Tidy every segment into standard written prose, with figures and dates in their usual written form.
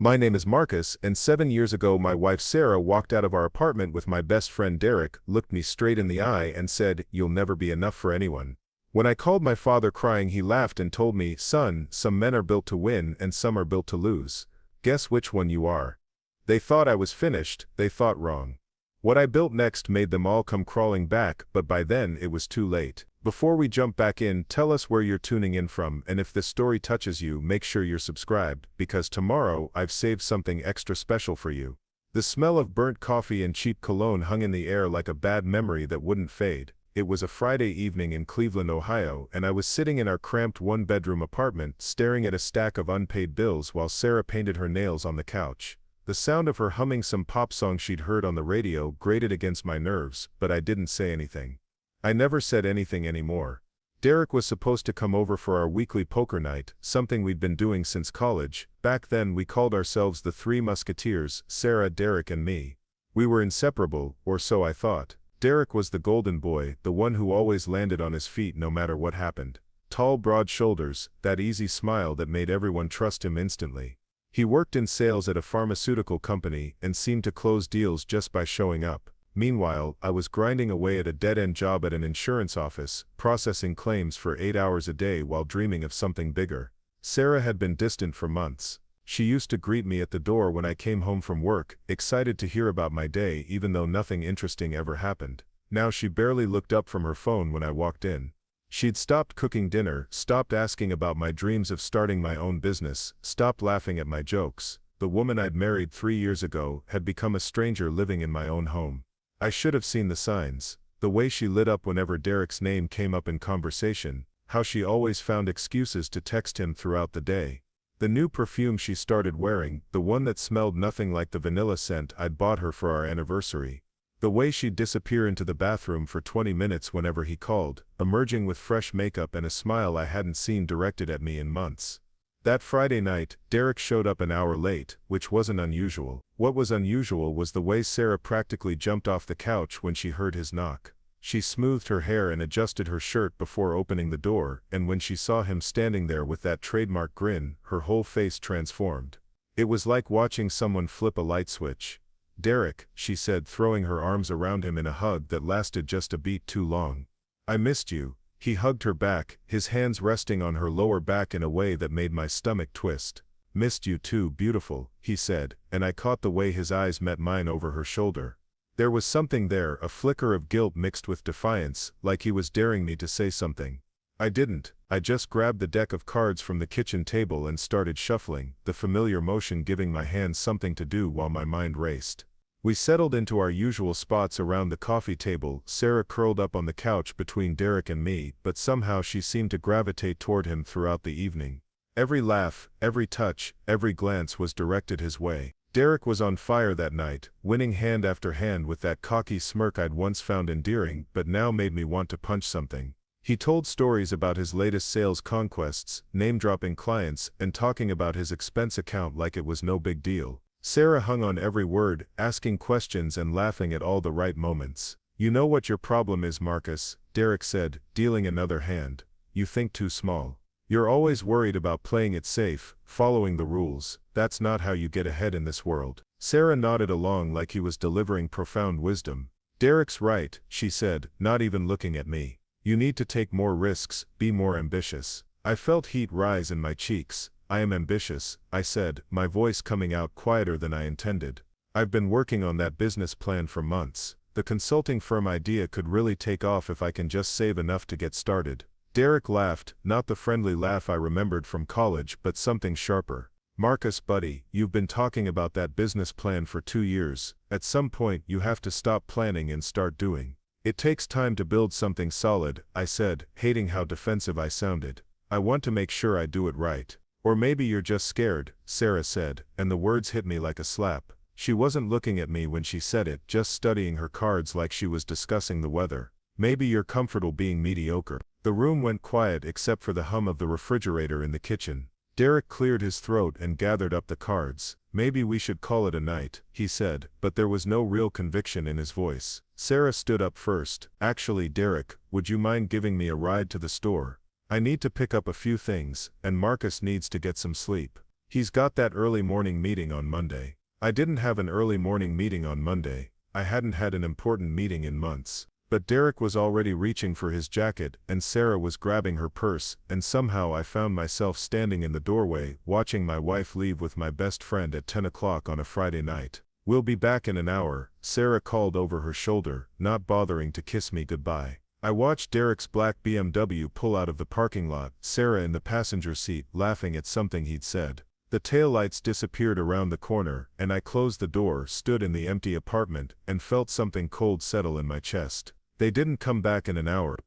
My name is Marcus, and 7 years ago my wife Sarah walked out of our apartment with my best friend Derek, looked me straight in the eye and said, "You'll never be enough for anyone." When I called my father crying, he laughed and told me, "Son, some men are built to win and some are built to lose. Guess which one you are." They thought I was finished, they thought wrong. What I built next made them all come crawling back, but by then it was too late. Before we jump back in, tell us where you're tuning in from, and if this story touches you, make sure you're subscribed, because tomorrow I've saved something extra special for you. The smell of burnt coffee and cheap cologne hung in the air like a bad memory that wouldn't fade. It was a Friday evening in Cleveland, Ohio, and I was sitting in our cramped one-bedroom apartment, staring at a stack of unpaid bills while Sarah painted her nails on the couch. The sound of her humming some pop song she'd heard on the radio grated against my nerves, but I didn't say anything. I never said anything anymore. Derek was supposed to come over for our weekly poker night, something we'd been doing since college. Back then we called ourselves the Three Musketeers, Sarah, Derek and me. We were inseparable, or so I thought. Derek was the golden boy, the one who always landed on his feet no matter what happened. Tall, broad shoulders, that easy smile that made everyone trust him instantly. He worked in sales at a pharmaceutical company and seemed to close deals just by showing up. Meanwhile, I was grinding away at a dead-end job at an insurance office, processing claims for 8 hours a day while dreaming of something bigger. Sarah had been distant for months. She used to greet me at the door when I came home from work, excited to hear about my day even though nothing interesting ever happened. Now she barely looked up from her phone when I walked in. She'd stopped cooking dinner, stopped asking about my dreams of starting my own business, stopped laughing at my jokes. The woman I'd married 3 years ago had become a stranger living in my own home. I should have seen the signs. The way she lit up whenever Derek's name came up in conversation, how she always found excuses to text him throughout the day. The new perfume she started wearing, the one that smelled nothing like the vanilla scent I'd bought her for our anniversary. The way she'd disappear into the bathroom for 20 minutes whenever he called, emerging with fresh makeup and a smile I hadn't seen directed at me in months. That Friday night, Derek showed up an hour late, which wasn't unusual. What was unusual was the way Sarah practically jumped off the couch when she heard his knock. She smoothed her hair and adjusted her shirt before opening the door, and when she saw him standing there with that trademark grin, her whole face transformed. It was like watching someone flip a light switch. "Derek," she said, throwing her arms around him in a hug that lasted just a beat too long. "I missed you." He hugged her back, his hands resting on her lower back in a way that made my stomach twist. "Missed you too, beautiful," he said, and I caught the way his eyes met mine over her shoulder. There was something there, a flicker of guilt mixed with defiance, like he was daring me to say something. I didn't. I just grabbed the deck of cards from the kitchen table and started shuffling, the familiar motion giving my hands something to do while my mind raced. We settled into our usual spots around the coffee table, Sarah curled up on the couch between Derek and me, but somehow she seemed to gravitate toward him throughout the evening. Every laugh, every touch, every glance was directed his way. Derek was on fire that night, winning hand after hand with that cocky smirk I'd once found endearing but now made me want to punch something. He told stories about his latest sales conquests, name-dropping clients, and talking about his expense account like it was no big deal. Sarah hung on every word, asking questions and laughing at all the right moments. "You know what your problem is, Marcus," Derek said, dealing another hand. "You think too small. You're always worried about playing it safe, following the rules. That's not how you get ahead in this world." Sarah nodded along like he was delivering profound wisdom. "Derek's right," she said, not even looking at me. "You need to take more risks, be more ambitious." I felt heat rise in my cheeks. "I am ambitious," I said, my voice coming out quieter than I intended. "I've been working on that business plan for months. The consulting firm idea could really take off if I can just save enough to get started." Derek laughed, not the friendly laugh I remembered from college but something sharper. "Marcus, buddy, you've been talking about that business plan for 2 years. At some point you have to stop planning and start doing. It takes time to build something solid," I said, hating how defensive I sounded. "I want to make sure I do it right." "Or maybe you're just scared," Sarah said, and the words hit me like a slap. She wasn't looking at me when she said it, just studying her cards like she was discussing the weather. "Maybe you're comfortable being mediocre." The room went quiet except for the hum of the refrigerator in the kitchen. Derek cleared his throat and gathered up the cards. "Maybe we should call it a night," he said, but there was no real conviction in his voice. Sarah stood up first. "Actually, Derek, would you mind giving me a ride to the store? I need to pick up a few things, and Marcus needs to get some sleep." He's got that early morning meeting on Monday. I didn't have an early morning meeting on Monday. I hadn't had an important meeting in months. But Derek was already reaching for his jacket, and Sarah was grabbing her purse, and somehow I found myself standing in the doorway, watching my wife leave with my best friend at 10 o'clock on a Friday night. "We'll be back in an hour," Sarah called over her shoulder, not bothering to kiss me goodbye. I watched Derek's black BMW pull out of the parking lot, Sarah in the passenger seat laughing at something he'd said. The taillights disappeared around the corner, and I closed the door, stood in the empty apartment, and felt something cold settle in my chest. They didn't come back in an hour.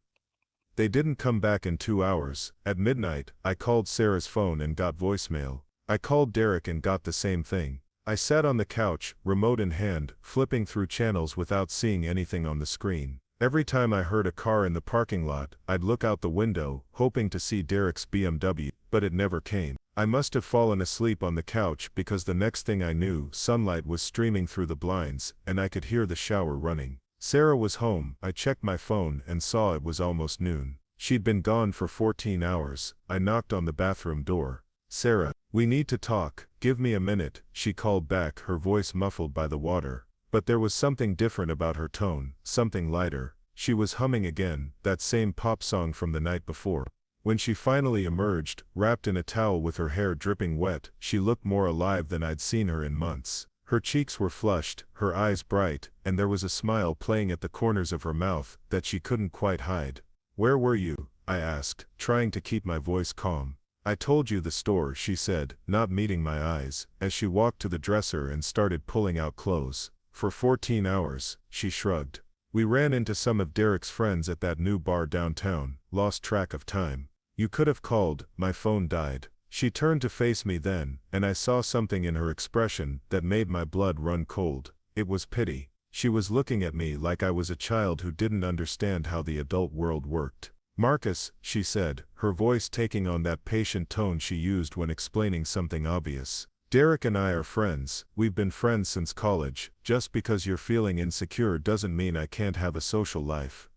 They didn't come back in 2 hours. At midnight, I called Sarah's phone and got voicemail. I called Derek and got the same thing. I sat on the couch, remote in hand, flipping through channels without seeing anything on the screen. Every time I heard a car in the parking lot, I'd look out the window, hoping to see Derek's BMW, but it never came. I must have fallen asleep on the couch because the next thing I knew, sunlight was streaming through the blinds, and I could hear the shower running. Sarah was home. I checked my phone and saw it was almost noon. She'd been gone for 14 hours. I knocked on the bathroom door. "Sarah, we need to talk. Give me a minute," she called back, her voice muffled by the water. But there was something different about her tone, something lighter. She was humming again, that same pop song from the night before. When she finally emerged, wrapped in a towel with her hair dripping wet, she looked more alive than I'd seen her in months. Her cheeks were flushed, her eyes bright, and there was a smile playing at the corners of her mouth that she couldn't quite hide. "Where were you?" I asked, trying to keep my voice calm. "I told you the store," she said, not meeting my eyes, as she walked to the dresser and started pulling out clothes. "For 14 hours, she shrugged. "We ran into some of Derek's friends at that new bar downtown, lost track of time. You could have called, my phone died." She turned to face me then, and I saw something in her expression that made my blood run cold. It was pity. She was looking at me like I was a child who didn't understand how the adult world worked. "Marcus," she said, her voice taking on that patient tone she used when explaining something obvious. "Derek and I are friends. We've been friends since college. Just because you're feeling insecure doesn't mean I can't have a social life."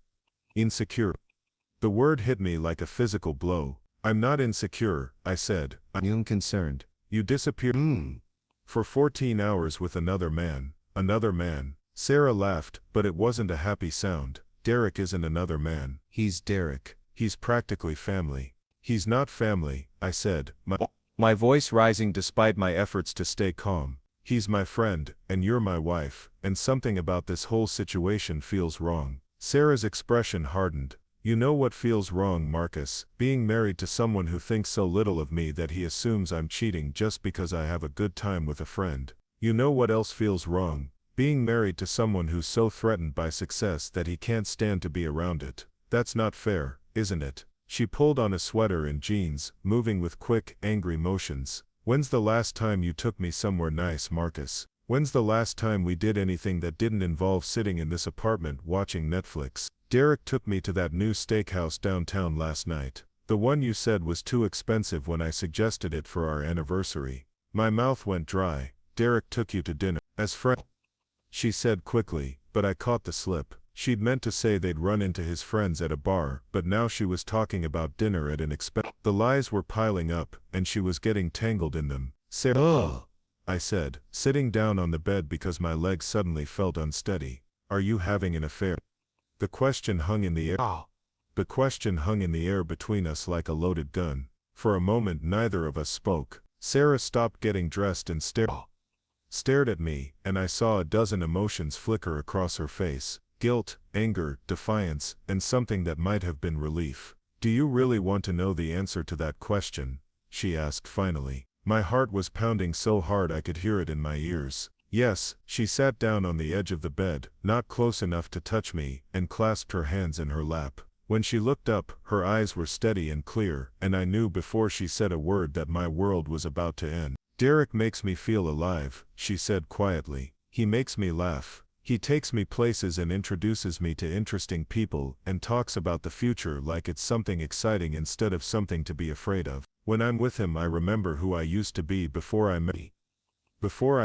Insecure. The word hit me like a physical blow. "I'm not insecure," I said. "I'm concerned. You disappeared for 14 hours with another man." "Another man." Sarah laughed, but it wasn't a happy sound. "Derek isn't another man. He's Derek. He's practically family." "He's not family," I said, my voice rising despite my efforts to stay calm. "He's my friend, and you're my wife, and something about this whole situation feels wrong." Sarah's expression hardened. "You know what feels wrong, Marcus? Being married to someone who thinks so little of me that he assumes I'm cheating just because I have a good time with a friend. You know what else feels wrong? Being married to someone who's so threatened by success that he can't stand to be around it. That's not fair, isn't it?" She pulled on a sweater and jeans, moving with quick, angry motions. "When's the last time you took me somewhere nice, Marcus? When's the last time we did anything that didn't involve sitting in this apartment watching Netflix? Derek took me to that new steakhouse downtown last night. The one you said was too expensive when I suggested it for our anniversary." My mouth went dry. "Derek took you to dinner as friends," she said quickly, but I caught the slip. She'd meant to say they'd run into his friends at a bar, but now she was talking about dinner at an expensive. The lies were piling up, and she was getting tangled in them. "Sarah," I said, sitting down on the bed because my legs suddenly felt unsteady. "Are you having an affair?" The question hung in the air. The question hung in the air between us like a loaded gun. For a moment neither of us spoke. Sarah stopped getting dressed and stared at me, and I saw a dozen emotions flicker across her face. Guilt, anger, defiance, and something that might have been relief. "Do you really want to know the answer to that question?" she asked finally. My heart was pounding so hard I could hear it in my ears. "Yes." She sat down on the edge of the bed, not close enough to touch me, and clasped her hands in her lap. When she looked up, her eyes were steady and clear, and I knew before she said a word that my world was about to end. "Derek makes me feel alive," she said quietly. "He makes me laugh. He takes me places and introduces me to interesting people and talks about the future like it's something exciting instead of something to be afraid of. When I'm with him I remember who I used to be before I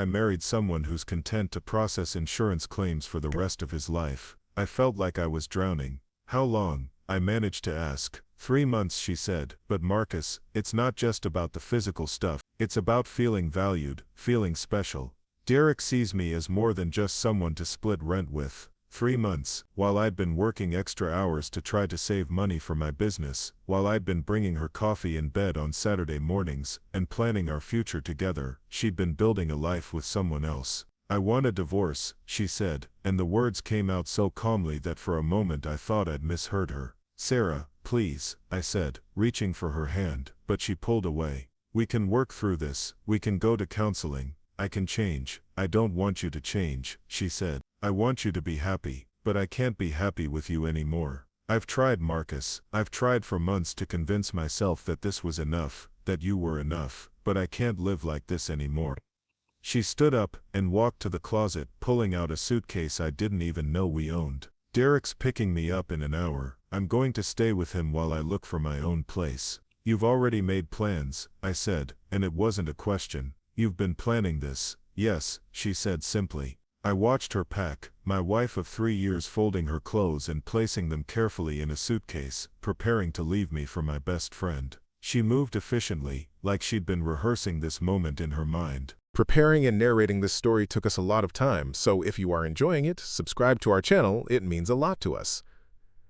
married someone who's content to process insurance claims for the rest of his life. I felt like I was drowning." "How long?" I managed to ask. 3 months, she said. But Marcus, it's not just about the physical stuff. It's about feeling valued, feeling special. Derek sees me as more than just someone to split rent with. 3 months, while I'd been working extra hours to try to save money for my business, while I'd been bringing her coffee in bed on Saturday mornings, and planning our future together, she'd been building a life with someone else. I want a divorce, she said, and the words came out so calmly that for a moment I thought I'd misheard her. Sarah, please, I said, reaching for her hand, but she pulled away. We can work through this, we can go to counseling. I can change. I don't want you to change, she said. I want you to be happy, but I can't be happy with you anymore. I've tried, Marcus. I've tried for months to convince myself that this was enough, that you were enough, but I can't live like this anymore. She stood up and walked to the closet, pulling out a suitcase I didn't even know we owned. Derek's picking me up in an hour. I'm going to stay with him while I look for my own place. You've already made plans, I said, and it wasn't a question. You've been planning this. Yes, she said simply. I watched her pack, my wife of 3 years folding her clothes and placing them carefully in a suitcase, preparing to leave me for my best friend. She moved efficiently, like she'd been rehearsing this moment in her mind. Preparing and narrating this story took us a lot of time, so if you are enjoying it, subscribe to our channel, it means a lot to us.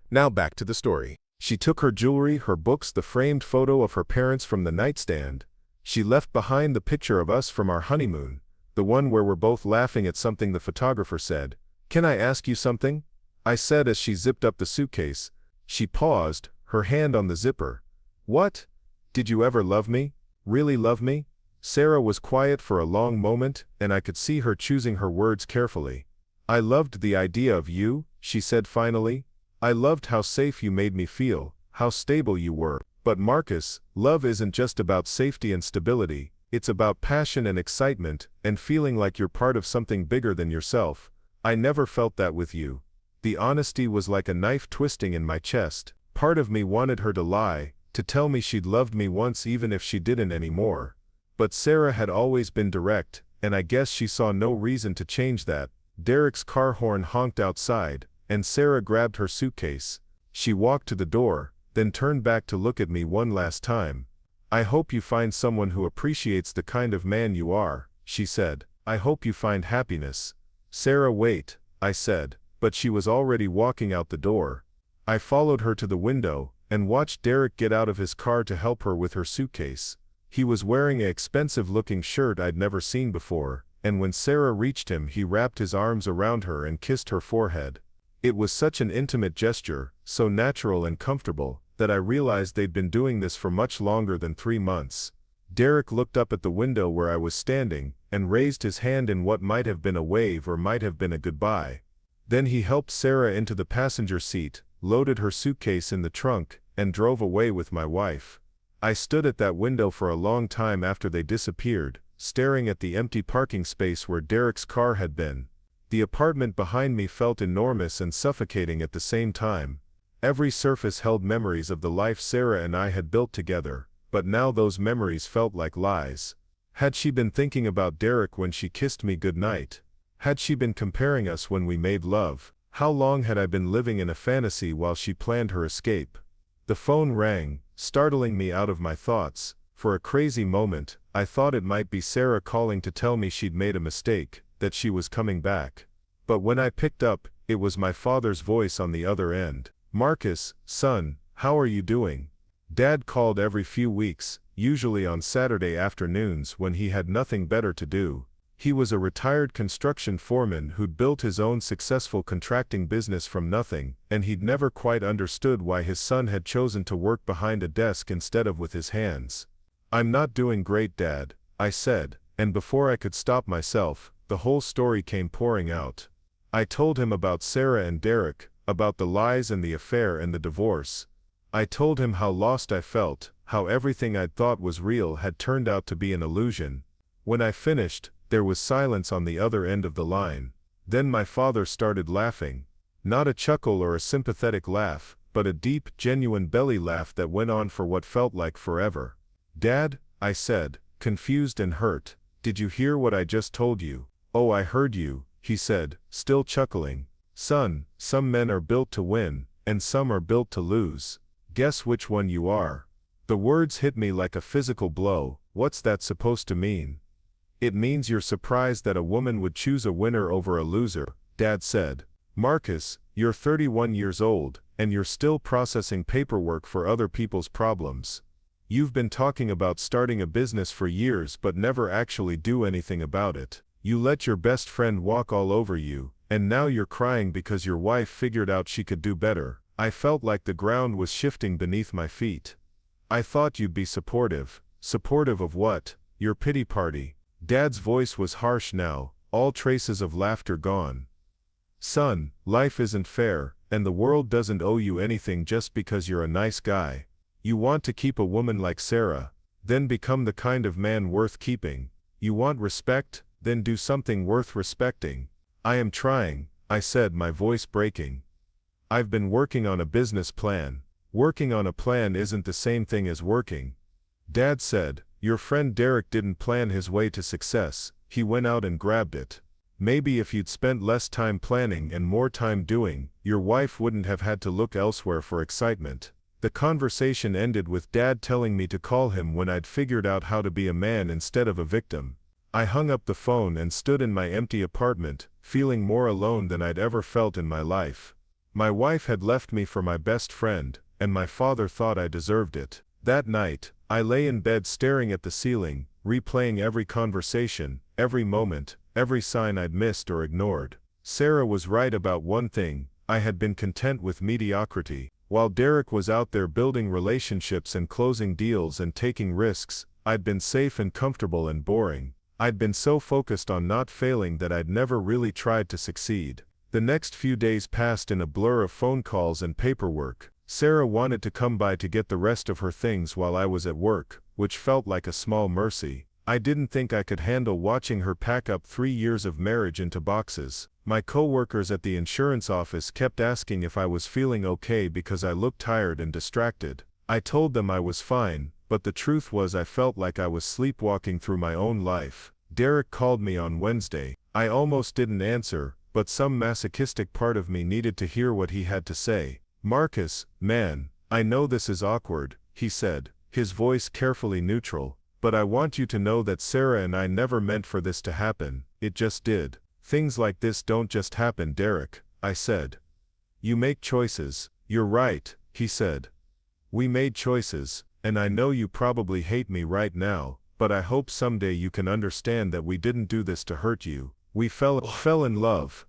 Now back to the story. She took her jewelry, her books, the framed photo of her parents from the nightstand. She left behind the picture of us from our honeymoon, the one where we're both laughing at something the photographer said. Can I ask you something? I said as she zipped up the suitcase. She paused, her hand on the zipper. What? Did you ever love me? Really love me? Sarah was quiet for a long moment, and I could see her choosing her words carefully. I loved the idea of you, she said finally. I loved how safe you made me feel, how stable you were. But Marcus, love isn't just about safety and stability. It's about passion and excitement, and feeling like you're part of something bigger than yourself. I never felt that with you. The honesty was like a knife twisting in my chest. Part of me wanted her to lie, to tell me she'd loved me once even if she didn't anymore. But Sarah had always been direct, and I guess she saw no reason to change that. Derek's car horn honked outside, and Sarah grabbed her suitcase. She walked to the door, then turned back to look at me one last time. I hope you find someone who appreciates the kind of man you are, she said. I hope you find happiness. Sarah, wait, I said, but she was already walking out the door. I followed her to the window, and watched Derek get out of his car to help her with her suitcase. He was wearing an expensive-looking shirt I'd never seen before, and when Sarah reached him he wrapped his arms around her and kissed her forehead. It was such an intimate gesture, so natural and comfortable, that I realized they'd been doing this for much longer than 3 months. Derek looked up at the window where I was standing, and raised his hand in what might have been a wave or might have been a goodbye. Then he helped Sarah into the passenger seat, loaded her suitcase in the trunk, and drove away with my wife. I stood at that window for a long time after they disappeared, staring at the empty parking space where Derek's car had been. The apartment behind me felt enormous and suffocating at the same time. Every surface held memories of the life Sarah and I had built together, but now those memories felt like lies. Had she been thinking about Derek when she kissed me goodnight? Had she been comparing us when we made love? How long had I been living in a fantasy while she planned her escape? The phone rang, startling me out of my thoughts. For a crazy moment, I thought it might be Sarah calling to tell me she'd made a mistake, that she was coming back. But when I picked up, it was my father's voice on the other end. Marcus, son, how are you doing? Dad called every few weeks, usually on Saturday afternoons when he had nothing better to do. He was a retired construction foreman who'd built his own successful contracting business from nothing, and he'd never quite understood why his son had chosen to work behind a desk instead of with his hands. I'm not doing great, Dad, I said, and before I could stop myself, the whole story came pouring out. I told him about Sarah and Derek, about the lies and the affair and the divorce. I told him how lost I felt, how everything I'd thought was real had turned out to be an illusion. When I finished, there was silence on the other end of the line. Then my father started laughing. Not a chuckle or a sympathetic laugh, but a deep, genuine belly laugh that went on for what felt like forever. Dad, I said, confused and hurt, did you hear what I just told you? Oh, I heard you, he said, still chuckling. Son, some men are built to win, and some are built to lose. Guess which one you are. The words hit me like a physical blow. What's that supposed to mean? It means you're surprised that a woman would choose a winner over a loser, Dad said. Marcus, you're 31 years old, and you're still processing paperwork for other people's problems. You've been talking about starting a business for years but never actually do anything about it. You let your best friend walk all over you, and now you're crying because your wife figured out she could do better. I felt like the ground was shifting beneath my feet. I thought you'd be supportive. Supportive of what? Your pity party. Dad's voice was harsh now, all traces of laughter gone. Son, life isn't fair, and the world doesn't owe you anything just because you're a nice guy. You want to keep a woman like Sarah, then become the kind of man worth keeping. You want respect, then do something worth respecting. I am trying, I said, my voice breaking. I've been working on a business plan. Working on a plan isn't the same thing as working. Dad said, your friend Derek didn't plan his way to success, he went out and grabbed it. Maybe if you'd spent less time planning and more time doing, your wife wouldn't have had to look elsewhere for excitement. The conversation ended with Dad telling me to call him when I'd figured out how to be a man instead of a victim. I hung up the phone and stood in my empty apartment, feeling more alone than I'd ever felt in my life. My wife had left me for my best friend, and my father thought I deserved it. That night, I lay in bed staring at the ceiling, replaying every conversation, every moment, every sign I'd missed or ignored. Sarah was right about one thing, I had been content with mediocrity. While Derek was out there building relationships and closing deals and taking risks, I'd been safe and comfortable and boring. I'd been so focused on not failing that I'd never really tried to succeed. The next few days passed in a blur of phone calls and paperwork. Sarah wanted to come by to get the rest of her things while I was at work, which felt like a small mercy. I didn't think I could handle watching her pack up 3 years of marriage into boxes. My co-workers at the insurance office kept asking if I was feeling okay because I looked tired and distracted. I told them I was fine, but the truth was I felt like I was sleepwalking through my own life. Derek called me on Wednesday. I almost didn't answer, but some masochistic part of me needed to hear what he had to say. Marcus, man, I know this is awkward, he said, his voice carefully neutral, but I want you to know that Sarah and I never meant for this to happen, it just did. Things like this don't just happen, Derek, I said. You make choices. You're right, he said. We made choices, and I know you probably hate me right now, but I hope someday you can understand that we didn't do this to hurt you. We fell in love.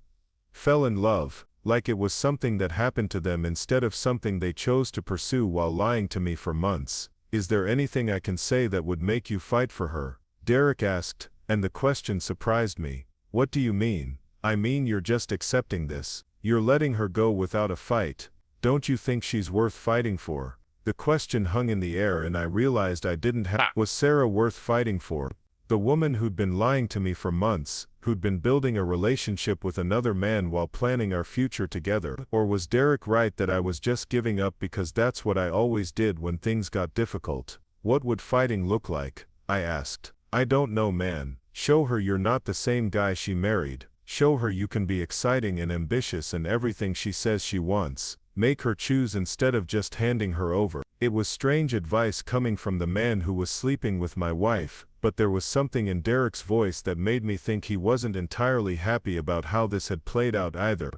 Fell in love. Like it was something that happened to them instead of something they chose to pursue while lying to me for months. Is there anything I can say that would make you fight for her? Derek asked, and the question surprised me. What do you mean? I mean you're just accepting this. You're letting her go without a fight. Don't you think she's worth fighting for? The question hung in the air and I realized I didn't have. Was Sarah worth fighting for? The woman who'd been lying to me for months, who'd been building a relationship with another man while planning our future together, or was Derek right that I was just giving up because that's what I always did when things got difficult? What would fighting look like? I asked. I don't know, man. Show her you're not the same guy she married. Show her you can be exciting and ambitious and everything she says she wants. Make her choose instead of just handing her over. It was strange advice coming from the man who was sleeping with my wife, but there was something in Derek's voice that made me think he wasn't entirely happy about how this had played out either.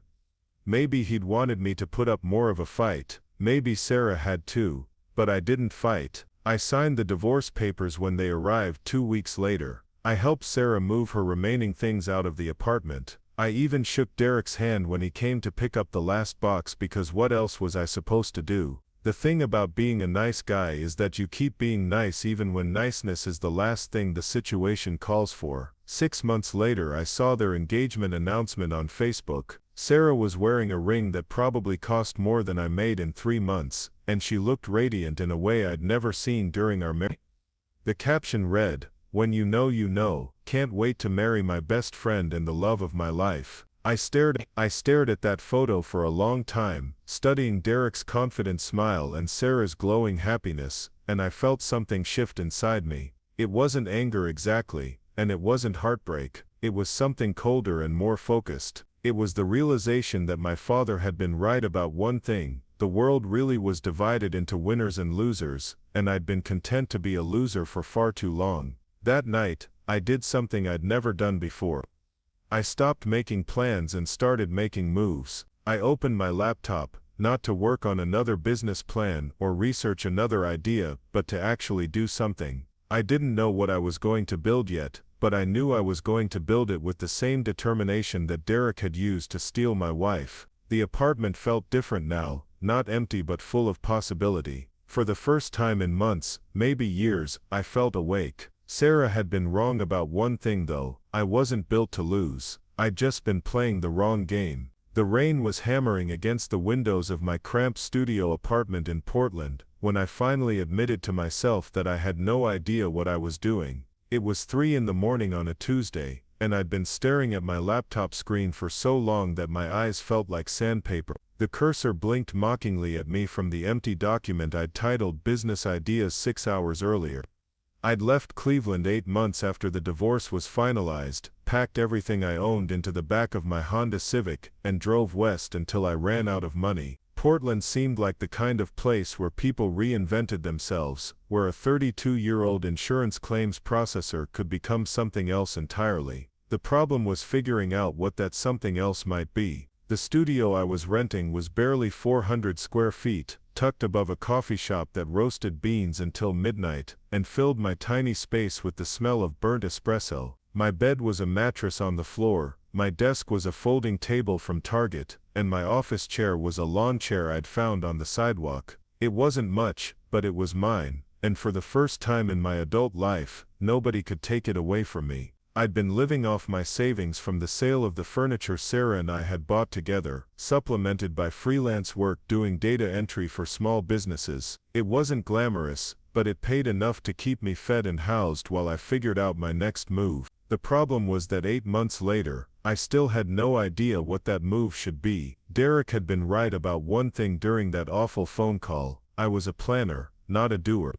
Maybe he'd wanted me to put up more of a fight. Maybe Sarah had too. But I didn't fight. I signed the divorce papers when they arrived 2 weeks later. I helped Sarah move her remaining things out of the apartment. I even shook Derek's hand when he came to pick up the last box because what else was I supposed to do? The thing about being a nice guy is that you keep being nice even when niceness is the last thing the situation calls for. 6 months later I saw their engagement announcement on Facebook. Sarah was wearing a ring that probably cost more than I made in 3 months, and she looked radiant in a way I'd never seen during our marriage. The caption read, "When you know, can't wait to marry my best friend and the love of my life." I stared at that photo for a long time, studying Derek's confident smile and Sarah's glowing happiness, and I felt something shift inside me. It wasn't anger exactly, and it wasn't heartbreak. It was something colder and more focused. It was the realization that my father had been right about one thing. The world really was divided into winners and losers, and I'd been content to be a loser for far too long. That night, I did something I'd never done before. I stopped making plans and started making moves. I opened my laptop, not to work on another business plan or research another idea, but to actually do something. I didn't know what I was going to build yet, but I knew I was going to build it with the same determination that Derek had used to steal my wife. The apartment felt different now, not empty but full of possibility. For the first time in months, maybe years, I felt awake. Sarah had been wrong about one thing though: I wasn't built to lose. I'd just been playing the wrong game. The rain was hammering against the windows of my cramped studio apartment in Portland when I finally admitted to myself that I had no idea what I was doing. It was 3 in the morning on a Tuesday, and I'd been staring at my laptop screen for so long that my eyes felt like sandpaper. The cursor blinked mockingly at me from the empty document I'd titled Business Ideas 6 hours earlier. I'd left Cleveland 8 months after the divorce was finalized, packed everything I owned into the back of my Honda Civic, and drove west until I ran out of money. Portland seemed like the kind of place where people reinvented themselves, where a 32-year-old insurance claims processor could become something else entirely. The problem was figuring out what that something else might be. The studio I was renting was barely 400 square feet, tucked above a coffee shop that roasted beans until midnight, and filled my tiny space with the smell of burnt espresso. My bed was a mattress on the floor, my desk was a folding table from Target, and my office chair was a lawn chair I'd found on the sidewalk. It wasn't much, but it was mine, and for the first time in my adult life, nobody could take it away from me. I'd been living off my savings from the sale of the furniture Sarah and I had bought together, supplemented by freelance work doing data entry for small businesses. It wasn't glamorous, but it paid enough to keep me fed and housed while I figured out my next move. The problem was that 8 months later, I still had no idea what that move should be. Derek had been right about one thing during that awful phone call: I was a planner, not a doer.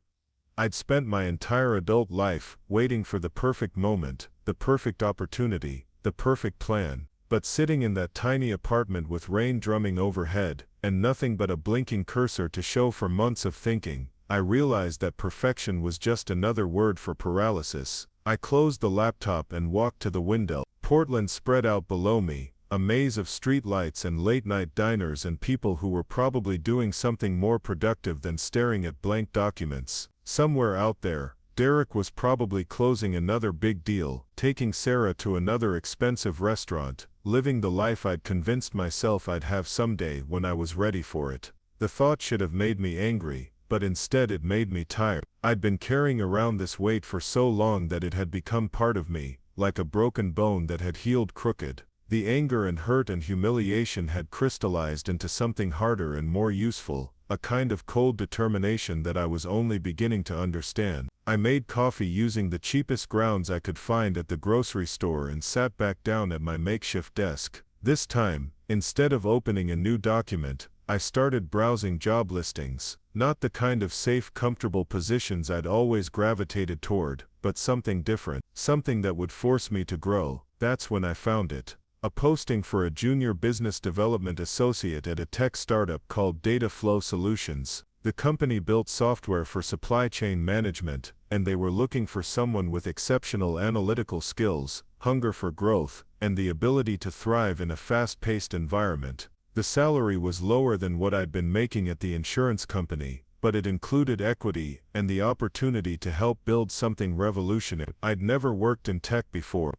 I'd spent my entire adult life waiting for the perfect moment, the perfect opportunity, the perfect plan. But sitting in that tiny apartment with rain drumming overhead, and nothing but a blinking cursor to show for months of thinking, I realized that perfection was just another word for paralysis. I closed the laptop and walked to the window. Portland spread out below me, a maze of streetlights and late-night diners and people who were probably doing something more productive than staring at blank documents. Somewhere out there, Derek was probably closing another big deal, taking Sarah to another expensive restaurant, living the life I'd convinced myself I'd have someday when I was ready for it. The thought should have made me angry, but instead it made me tired. I'd been carrying around this weight for so long that it had become part of me, like a broken bone that had healed crooked. The anger and hurt and humiliation had crystallized into something harder and more useful, a kind of cold determination that I was only beginning to understand. I made coffee using the cheapest grounds I could find at the grocery store and sat back down at my makeshift desk. This time, instead of opening a new document, I started browsing job listings, not the kind of safe, comfortable positions I'd always gravitated toward, but something different, something that would force me to grow. That's when I found it. A posting for a junior business development associate at a tech startup called Data Flow Solutions. The company built software for supply chain management, and they were looking for someone with exceptional analytical skills, hunger for growth, and the ability to thrive in a fast-paced environment. The salary was lower than what I'd been making at the insurance company, but it included equity and the opportunity to help build something revolutionary. I'd never worked in tech before.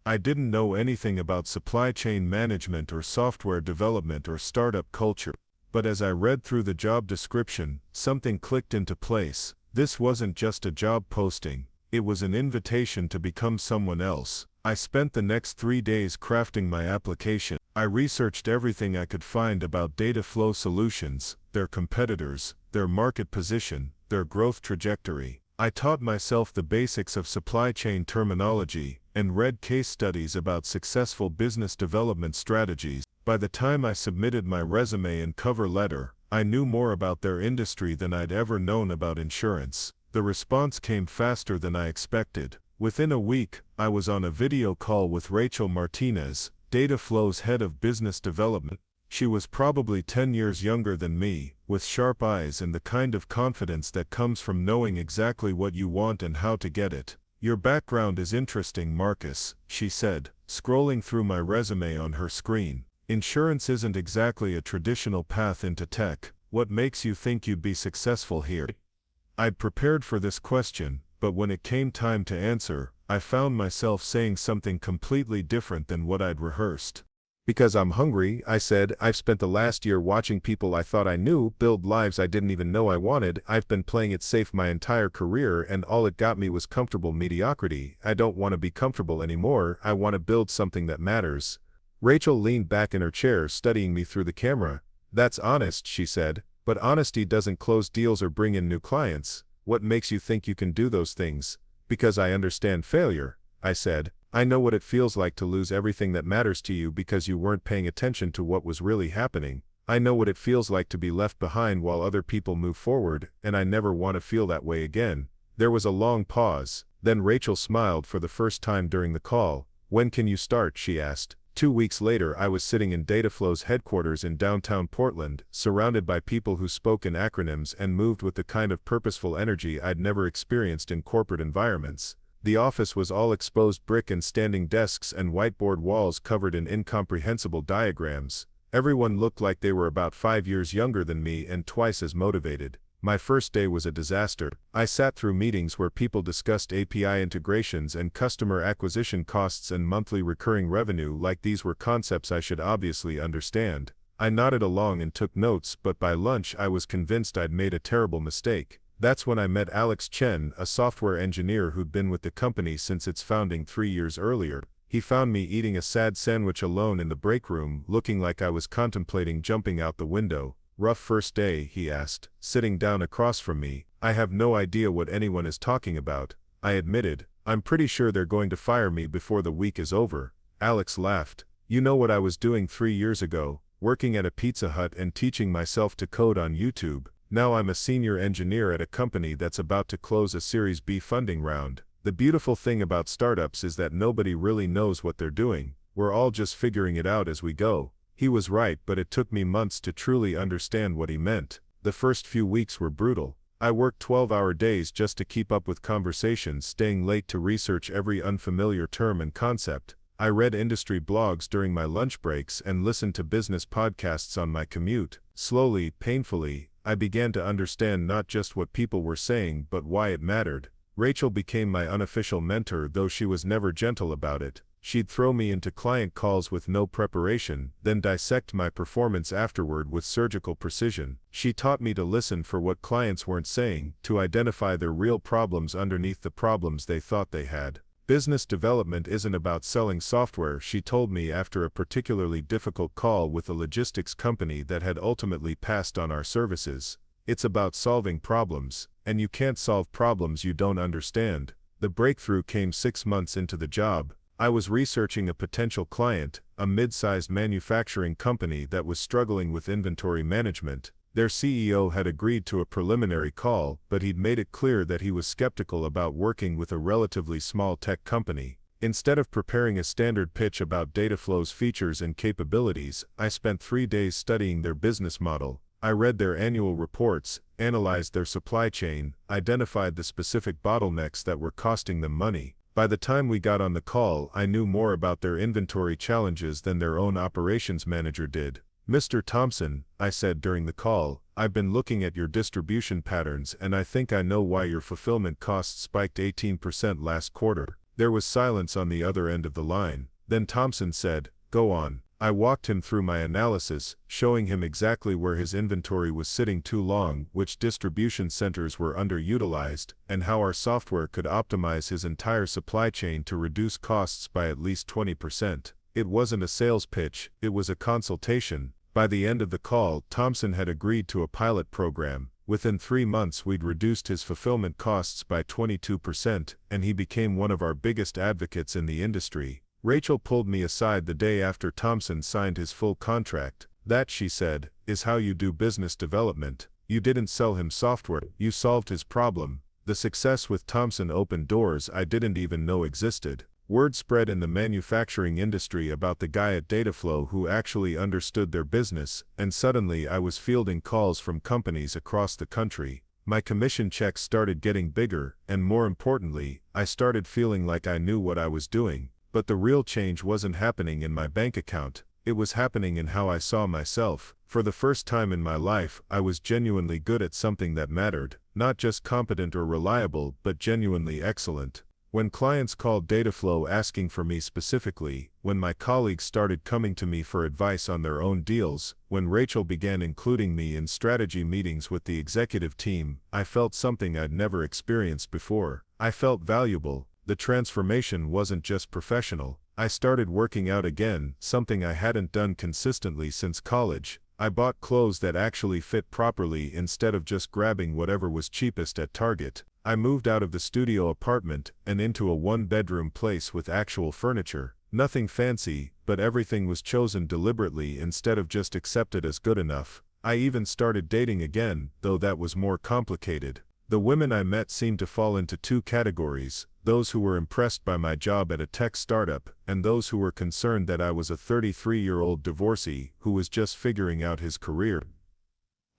I didn't know anything about supply chain management or software development or startup culture. But as I read through the job description, something clicked into place. This wasn't just a job posting, it was an invitation to become someone else. I spent the next 3 days crafting my application. I researched everything I could find about Data Flow Solutions, their competitors, their market position, their growth trajectory. I taught myself the basics of supply chain terminology, and read case studies about successful business development strategies. By the time I submitted my resume and cover letter, I knew more about their industry than I'd ever known about insurance. The response came faster than I expected. Within a week, I was on a video call with Rachel Martinez, Dataflow's head of business development. She was probably 10 years younger than me, with sharp eyes and the kind of confidence that comes from knowing exactly what you want and how to get it. "Your background is interesting, Marcus," she said, scrolling through my resume on her screen. "Insurance isn't exactly a traditional path into tech. What makes you think you'd be successful here?" I'd prepared for this question, but when it came time to answer, I found myself saying something completely different than what I'd rehearsed. "Because I'm hungry," I said. "I've spent the last year watching people I thought I knew build lives I didn't even know I wanted. I've been playing it safe my entire career and all it got me was comfortable mediocrity. I don't want to be comfortable anymore. I want to build something that matters." Rachel leaned back in her chair, studying me through the camera. "That's honest," she said, "but honesty doesn't close deals or bring in new clients. What makes you think you can do those things?" "Because I understand failure," I said. "I know what it feels like to lose everything that matters to you because you weren't paying attention to what was really happening. I know what it feels like to be left behind while other people move forward, and I never want to feel that way again." There was a long pause. Then Rachel smiled for the first time during the call. "When can you start?" she asked. 2 weeks later, I was sitting in Dataflow's headquarters in downtown Portland, surrounded by people who spoke in acronyms and moved with the kind of purposeful energy I'd never experienced in corporate environments. The office was all exposed brick and standing desks and whiteboard walls covered in incomprehensible diagrams. Everyone looked like they were about 5 years younger than me and twice as motivated. My first day was a disaster. I sat through meetings where people discussed API integrations and customer acquisition costs and monthly recurring revenue like these were concepts I should obviously understand. I nodded along and took notes, but by lunch I was convinced I'd made a terrible mistake. That's when I met Alex Chen, a software engineer who'd been with the company since its founding 3 years earlier. He found me eating a sad sandwich alone in the break room, looking like I was contemplating jumping out the window. "Rough first day?" he asked, sitting down across from me. "I have no idea what anyone is talking about," I admitted. "I'm pretty sure they're going to fire me before the week is over." Alex laughed. "You know what I was doing 3 years ago? Working at a Pizza Hut and teaching myself to code on YouTube. Now I'm a senior engineer at a company that's about to close a Series B funding round. The beautiful thing about startups is that nobody really knows what they're doing. We're all just figuring it out as we go." He was right, but it took me months to truly understand what he meant. The first few weeks were brutal. I worked 12-hour days just to keep up with conversations, staying late to research every unfamiliar term and concept. I read industry blogs during my lunch breaks and listened to business podcasts on my commute. Slowly, painfully, I began to understand not just what people were saying but why it mattered. Rachel became my unofficial mentor, though she was never gentle about it. She'd throw me into client calls with no preparation, then dissect my performance afterward with surgical precision. She taught me to listen for what clients weren't saying, to identify their real problems underneath the problems they thought they had. "Business development isn't about selling software," she told me after a particularly difficult call with a logistics company that had ultimately passed on our services. "It's about solving problems, and you can't solve problems you don't understand." The breakthrough came 6 months into the job. I was researching a potential client, a mid-sized manufacturing company that was struggling with inventory management. Their CEO had agreed to a preliminary call, but he'd made it clear that he was skeptical about working with a relatively small tech company. Instead of preparing a standard pitch about Dataflow's features and capabilities, I spent 3 days studying their business model. I read their annual reports, analyzed their supply chain, identified the specific bottlenecks that were costing them money. By the time we got on the call, I knew more about their inventory challenges than their own operations manager did. "Mr. Thompson," I said during the call, "I've been looking at your distribution patterns and I think I know why your fulfillment costs spiked 18% last quarter." There was silence on the other end of the line. Then Thompson said, "Go on." I walked him through my analysis, showing him exactly where his inventory was sitting too long, which distribution centers were underutilized, and how our software could optimize his entire supply chain to reduce costs by at least 20%. It wasn't a sales pitch, it was a consultation. By the end of the call, Thompson had agreed to a pilot program. Within 3 months we'd reduced his fulfillment costs by 22%, and he became one of our biggest advocates in the industry. Rachel pulled me aside the day after Thompson signed his full contract. "That," she said, "is how you do business development. You didn't sell him software, you solved his problem." The success with Thompson opened doors I didn't even know existed. Word spread in the manufacturing industry about the guy at Dataflow who actually understood their business, and suddenly I was fielding calls from companies across the country. My commission checks started getting bigger, and more importantly, I started feeling like I knew what I was doing. But the real change wasn't happening in my bank account, it was happening in how I saw myself. For the first time in my life, I was genuinely good at something that mattered, not just competent or reliable, but genuinely excellent. When clients called Dataflow asking for me specifically, when my colleagues started coming to me for advice on their own deals, when Rachel began including me in strategy meetings with the executive team, I felt something I'd never experienced before. I felt valuable. The transformation wasn't just professional. I started working out again, something I hadn't done consistently since college. I bought clothes that actually fit properly instead of just grabbing whatever was cheapest at Target. I moved out of the studio apartment and into a one-bedroom place with actual furniture. Nothing fancy, but everything was chosen deliberately instead of just accepted as good enough. I even started dating again, though that was more complicated. The women I met seemed to fall into two categories: those who were impressed by my job at a tech startup, and those who were concerned that I was a 33-year-old divorcee who was just figuring out his career.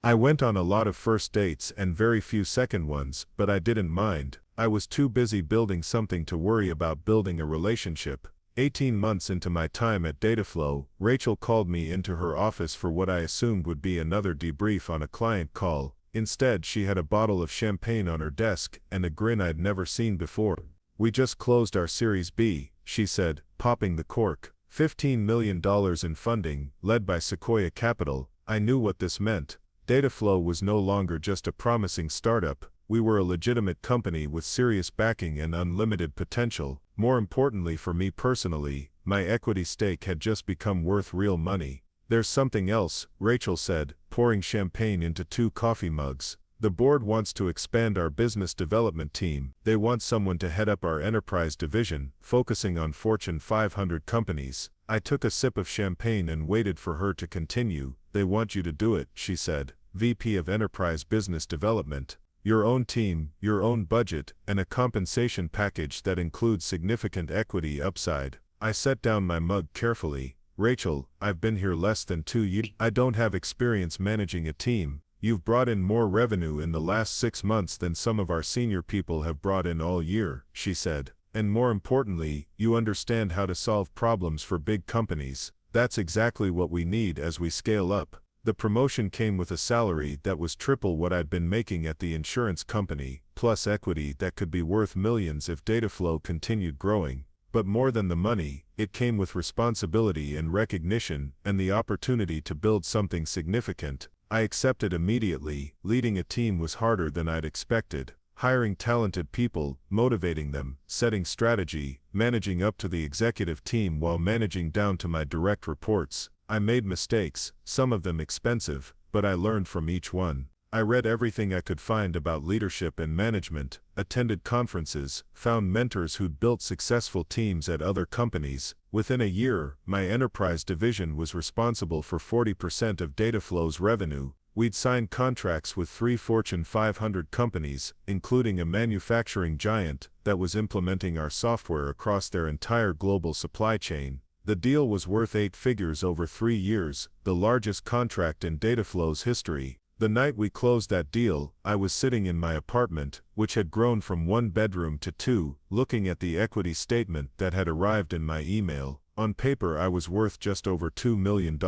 I went on a lot of first dates and very few second ones, but I didn't mind. I was too busy building something to worry about building a relationship. 18 months into my time at Dataflow, Rachel called me into her office for what I assumed would be another debrief on a client call. Instead, she had a bottle of champagne on her desk and a grin I'd never seen before. "We just closed our Series B," she said, popping the cork. $15 million in funding, led by Sequoia Capital. I knew what this meant. Dataflow was no longer just a promising startup. We were a legitimate company with serious backing and unlimited potential. More importantly for me personally, my equity stake had just become worth real money. "There's something else," Rachel said, pouring champagne into 2 coffee mugs. "The board wants to expand our business development team. They want someone to head up our enterprise division, focusing on Fortune 500 companies." I took a sip of champagne and waited for her to continue. "They want you to do it," she said. "VP of Enterprise Business Development. Your own team, your own budget, and a compensation package that includes significant equity upside." I set down my mug carefully. "Rachel, I've been here less than 2 years. I don't have experience managing a team. You've brought in more revenue in the last 6 months than some of our senior people have brought in all year," she said. "And more importantly, you understand how to solve problems for big companies. That's exactly what we need as we scale up." The promotion came with a salary that was triple what I'd been making at the insurance company, plus equity that could be worth millions if Dataflow continued growing. But more than the money, it came with responsibility and recognition, and the opportunity to build something significant. I accepted immediately. Leading a team was harder than I'd expected. Hiring talented people, motivating them, setting strategy, managing up to the executive team while managing down to my direct reports. I made mistakes, some of them expensive, but I learned from each one. I read everything I could find about leadership and management, attended conferences, found mentors who'd built successful teams at other companies. Within a year, my enterprise division was responsible for 40% of Dataflow's revenue. We'd signed contracts with 3 Fortune 500 companies, including a manufacturing giant that was implementing our software across their entire global supply chain. The deal was worth 8 figures over 3 years, the largest contract in Dataflow's history. The night we closed that deal, I was sitting in my apartment, which had grown from 1 bedroom to 2, looking at the equity statement that had arrived in my email. On paper I was worth just over $2 million.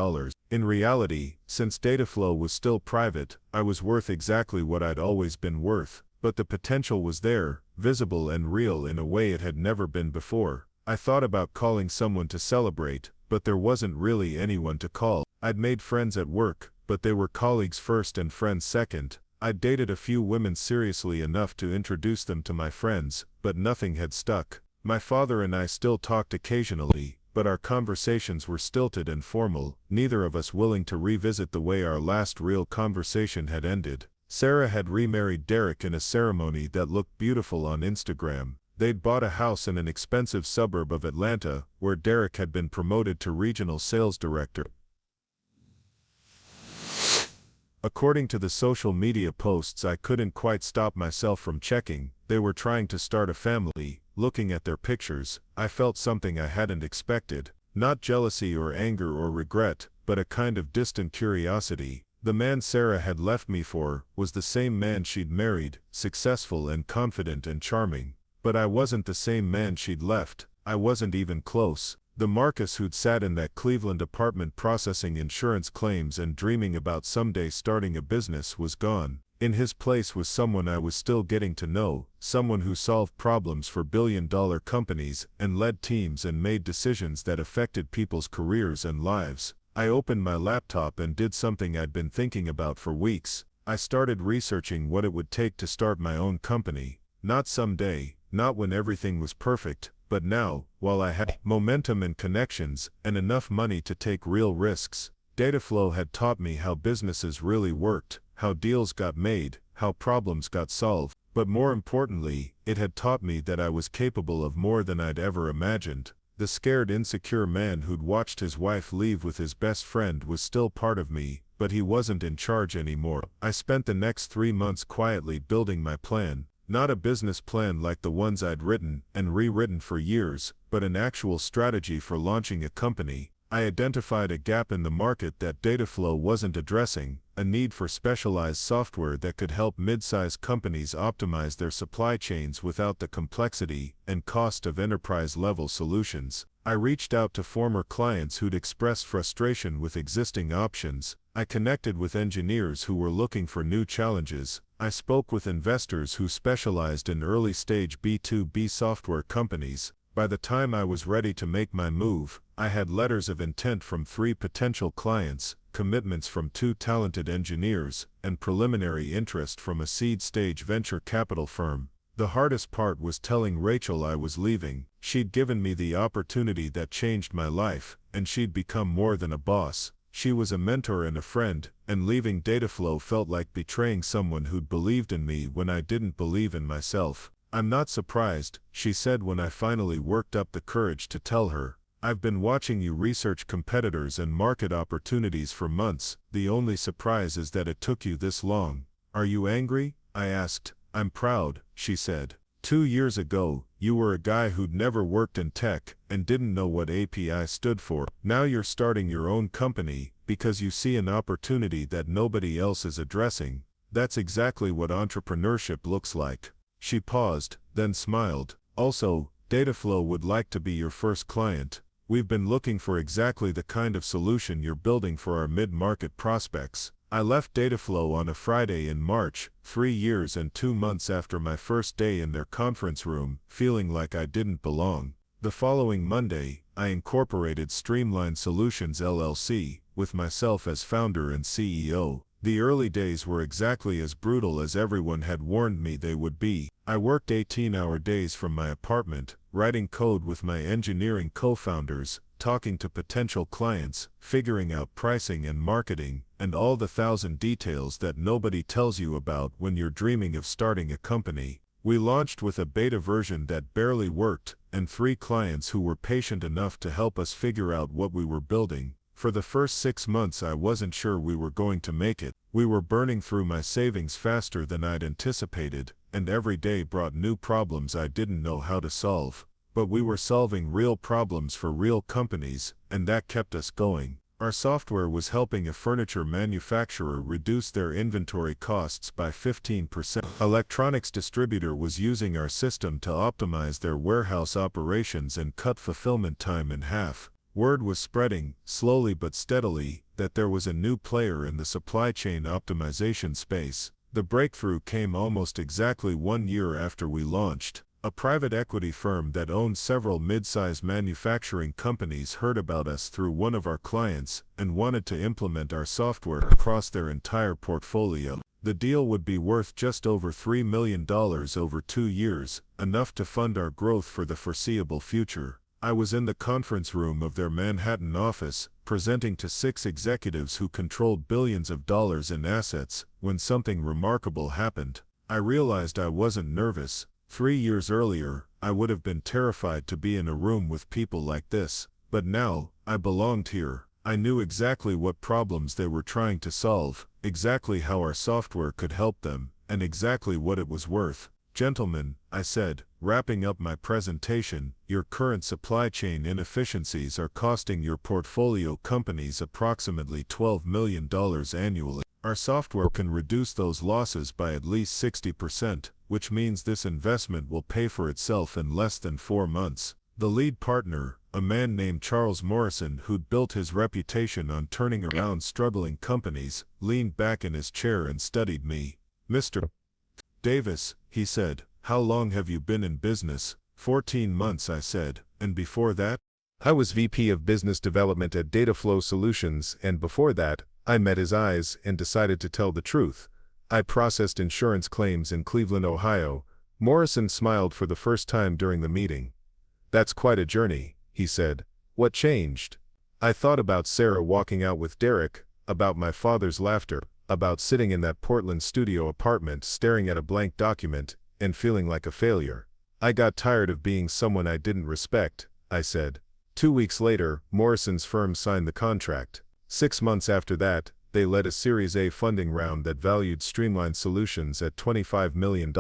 In reality, since Dataflow was still private, I was worth exactly what I'd always been worth. But the potential was there, visible and real in a way it had never been before. I thought about calling someone to celebrate, but there wasn't really anyone to call. I'd made friends at work, but they were colleagues first and friends second. I'd dated a few women seriously enough to introduce them to my friends, but nothing had stuck. My father and I still talked occasionally, but our conversations were stilted and formal, neither of us willing to revisit the way our last real conversation had ended. Sarah had remarried Derek in a ceremony that looked beautiful on Instagram. They'd bought a house in an expensive suburb of Atlanta, where Derek had been promoted to regional sales director. According to the social media posts I couldn't quite stop myself from checking, they were trying to start a family, Looking at their pictures, I felt something I hadn't expected. Not jealousy or anger or regret, but a kind of distant curiosity. The man Sarah had left me for was the same man she'd married, successful and confident and charming. But I wasn't the same man she'd left. I wasn't even close. The Marcus who'd sat in that Cleveland apartment processing insurance claims and dreaming about someday starting a business was gone. In his place was someone I was still getting to know, someone who solved problems for billion-dollar companies and led teams and made decisions that affected people's careers and lives. I opened my laptop and did something I'd been thinking about for weeks. I started researching what it would take to start my own company. Not someday, not when everything was perfect, but now, while I had momentum and connections and enough money to take real risks. Dataflow had taught me how businesses really worked, how deals got made, how problems got solved, but more importantly, it had taught me that I was capable of more than I'd ever imagined. The scared, insecure man who'd watched his wife leave with his best friend was still part of me, but he wasn't in charge anymore. I spent the next 3 months quietly building my plan, not a business plan like the ones I'd written and rewritten for years, but an actual strategy for launching a company. I identified a gap in the market that Dataflow wasn't addressing, a need for specialized software that could help mid-sized companies optimize their supply chains without the complexity and cost of enterprise-level solutions. I reached out to former clients who'd expressed frustration with existing options. I connected with engineers who were looking for new challenges. I spoke with investors who specialized in early-stage B2B software companies. By the time I was ready to make my move, I had letters of intent from 3 potential clients, commitments from 2 talented engineers, and preliminary interest from a seed-stage venture capital firm. The hardest part was telling Rachel I was leaving. She'd given me the opportunity that changed my life, and she'd become more than a boss. She was a mentor and a friend, and leaving Dataflow felt like betraying someone who'd believed in me when I didn't believe in myself. "I'm not surprised," she said when I finally worked up the courage to tell her. "I've been watching you research competitors and market opportunities for months. The only surprise is that it took you this long." "Are you angry?" I asked. "I'm proud," she said. 2 years ago, you were a guy who'd never worked in tech and didn't know what API stood for. Now you're starting your own company because you see an opportunity that nobody else is addressing. That's exactly what entrepreneurship looks like." She paused, then smiled. "Also, Dataflow would like to be your first client. We've been looking for exactly the kind of solution you're building for our mid-market prospects." I left Dataflow on a Friday in March, 3 years and 2 months after my first day in their conference room, feeling like I didn't belong. The following Monday, I incorporated Streamline Solutions LLC, with myself as founder and CEO. The early days were exactly as brutal as everyone had warned me they would be. I worked 18-hour days from my apartment, writing code with my engineering co-founders, talking to potential clients, figuring out pricing and marketing, and all the 1,000 details that nobody tells you about when you're dreaming of starting a company. We launched with a beta version that barely worked, and 3 clients who were patient enough to help us figure out what we were building. For the first 6 months I wasn't sure we were going to make it. We were burning through my savings faster than I'd anticipated, and every day brought new problems I didn't know how to solve. But we were solving real problems for real companies, and that kept us going. Our software was helping a furniture manufacturer reduce their inventory costs by 15%. Electronics distributor was using our system to optimize their warehouse operations and cut fulfillment time in half. Word was spreading, slowly but steadily, that there was a new player in the supply chain optimization space. The breakthrough came almost exactly 1 year after we launched. A private equity firm that owned several mid-size manufacturing companies heard about us through one of our clients and wanted to implement our software across their entire portfolio. The deal would be worth just over $3 million over 2 years, enough to fund our growth for the foreseeable future. I was in the conference room of their Manhattan office, presenting to 6 executives who controlled billions of dollars in assets, when something remarkable happened. I realized I wasn't nervous. 3 years earlier, I would have been terrified to be in a room with people like this. But now, I belonged here. I knew exactly what problems they were trying to solve, exactly how our software could help them, and exactly what it was worth. Gentlemen, I said, wrapping up my presentation, your current supply chain inefficiencies are costing your portfolio companies approximately $12 million annually. Our software can reduce those losses by at least 60%, which means this investment will pay for itself in less than 4 months. The lead partner, a man named Charles Morrison who'd built his reputation on turning around struggling companies, leaned back in his chair and studied me. Mr. Davis, he said, how long have you been in business? 14 months, I said, and before that? I was VP of Business Development at Dataflow Solutions, and before that, I met his eyes and decided to tell the truth. I processed insurance claims in Cleveland, Ohio. Morrison smiled for the first time during the meeting. That's quite a journey, he said. What changed? I thought about Sarah walking out with Derek, about my father's laughter, about sitting in that Portland studio apartment staring at a blank document and feeling like a failure. I got tired of being someone I didn't respect, I said. 2 weeks later, Morrison's firm signed the contract. 6 months after that, they led a Series A funding round that valued Streamline Solutions at $25 million.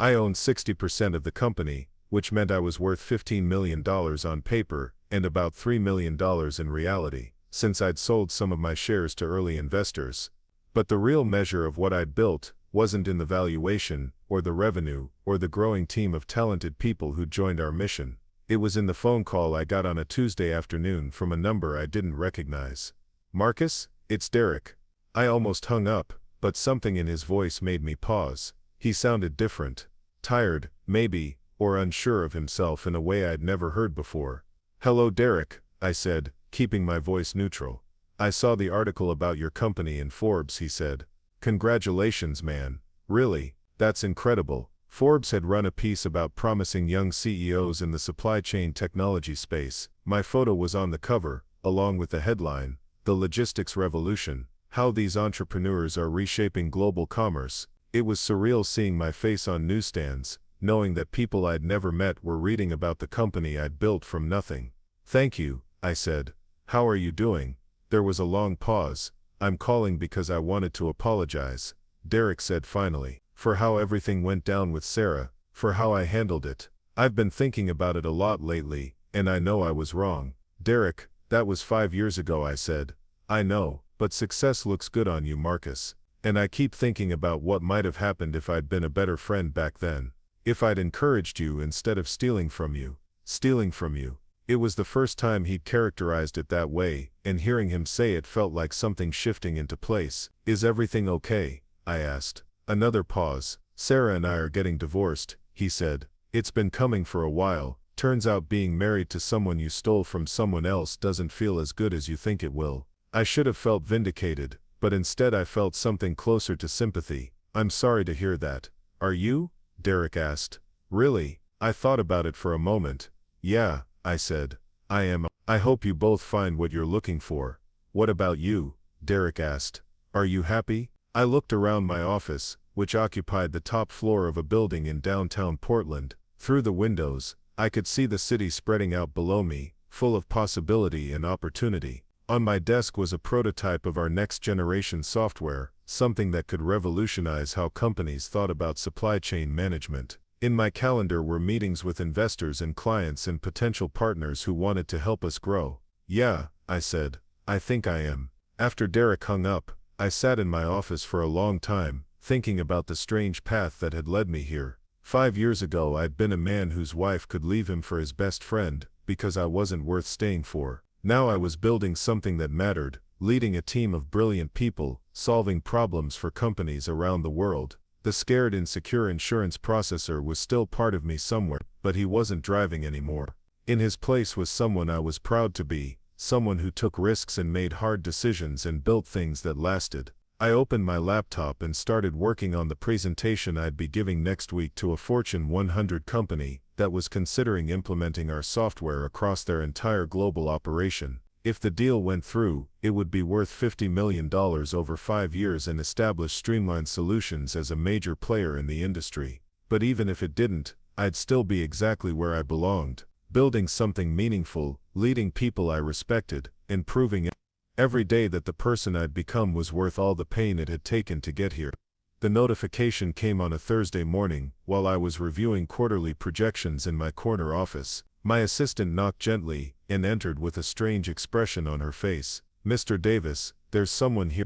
I owned 60% of the company, which meant I was worth $15 million on paper and about $3 million in reality, since I'd sold some of my shares to early investors. But the real measure of what I'd built wasn't in the valuation, or the revenue, or the growing team of talented people who joined our mission. It was in the phone call I got on a Tuesday afternoon from a number I didn't recognize. Marcus, it's Derek. I almost hung up, but something in his voice made me pause. He sounded different. Tired, maybe, or unsure of himself in a way I'd never heard before. Hello, Derek, I said, keeping my voice neutral. I saw the article about your company in Forbes, he said. Congratulations, man. Really, that's incredible. Forbes had run a piece about promising young CEOs in the supply chain technology space. My photo was on the cover, along with the headline, The Logistics Revolution, How These Entrepreneurs Are Reshaping Global Commerce. It was surreal seeing my face on newsstands, knowing that people I'd never met were reading about the company I'd built from nothing. Thank you, I said. How are you doing? There was a long pause. I'm calling because I wanted to apologize, Derek said finally, for how everything went down with Sarah, for how I handled it. I've been thinking about it a lot lately, and I know I was wrong. Derek, that was 5 years ago, I said. I know, but success looks good on you, Marcus. And I keep thinking about what might have happened if I'd been a better friend back then. If I'd encouraged you instead of stealing from you. Stealing from you. It was the first time he'd characterized it that way, and hearing him say it felt like something shifting into place. Is everything okay? I asked. Another pause. Sarah and I are getting divorced, he said. It's been coming for a while. Turns out being married to someone you stole from someone else doesn't feel as good as you think it will. I should have felt vindicated, but instead I felt something closer to sympathy. I'm sorry to hear that. Are you? Derek asked. Really? I thought about it for a moment. Yeah, I said. I am. I hope you both find what you're looking for. What about you? Derek asked. Are you happy? I looked around my office, which occupied the top floor of a building in downtown Portland. Through the windows, I could see the city spreading out below me, full of possibility and opportunity. On my desk was a prototype of our next-generation software, something that could revolutionize how companies thought about supply chain management. In my calendar were meetings with investors and clients and potential partners who wanted to help us grow. Yeah, I said. I think I am. After Derek hung up, I sat in my office for a long time, thinking about the strange path that had led me here. 5 years ago I'd been a man whose wife could leave him for his best friend, because I wasn't worth staying for. Now I was building something that mattered, leading a team of brilliant people, solving problems for companies around the world. The scared, insecure insurance processor was still part of me somewhere, but he wasn't driving anymore. In his place was someone I was proud to be, someone who took risks and made hard decisions and built things that lasted. I opened my laptop and started working on the presentation I'd be giving next week to a Fortune 100 company that was considering implementing our software across their entire global operation. If the deal went through, it would be worth $50 million over 5 years and establish Streamline Solutions as a major player in the industry. But even if it didn't, I'd still be exactly where I belonged, building something meaningful, leading people I respected, and proving every day that the person I'd become was worth all the pain it had taken to get here. The notification came on a Thursday morning, while I was reviewing quarterly projections in my corner office. My assistant knocked gently, and entered with a strange expression on her face. "Mr. Davis, there's someone here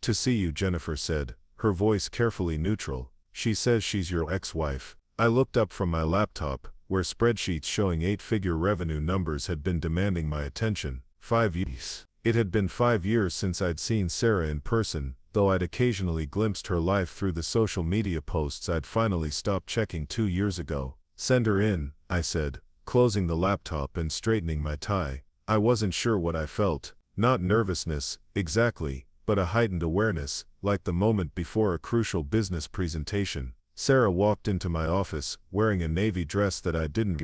to see you," Jennifer said, her voice carefully neutral. "She says she's your ex-wife." I looked up from my laptop, where spreadsheets showing 8-figure revenue numbers had been demanding my attention. 5 years. It had been 5 years since I'd seen Sarah in person, though I'd occasionally glimpsed her life through the social media posts I'd finally stopped checking 2 years ago. "Send her in," I said, closing the laptop and straightening my tie. I wasn't sure what I felt. Not nervousness, exactly, but a heightened awareness, like the moment before a crucial business presentation. Sarah walked into my office, wearing a navy dress that I didn't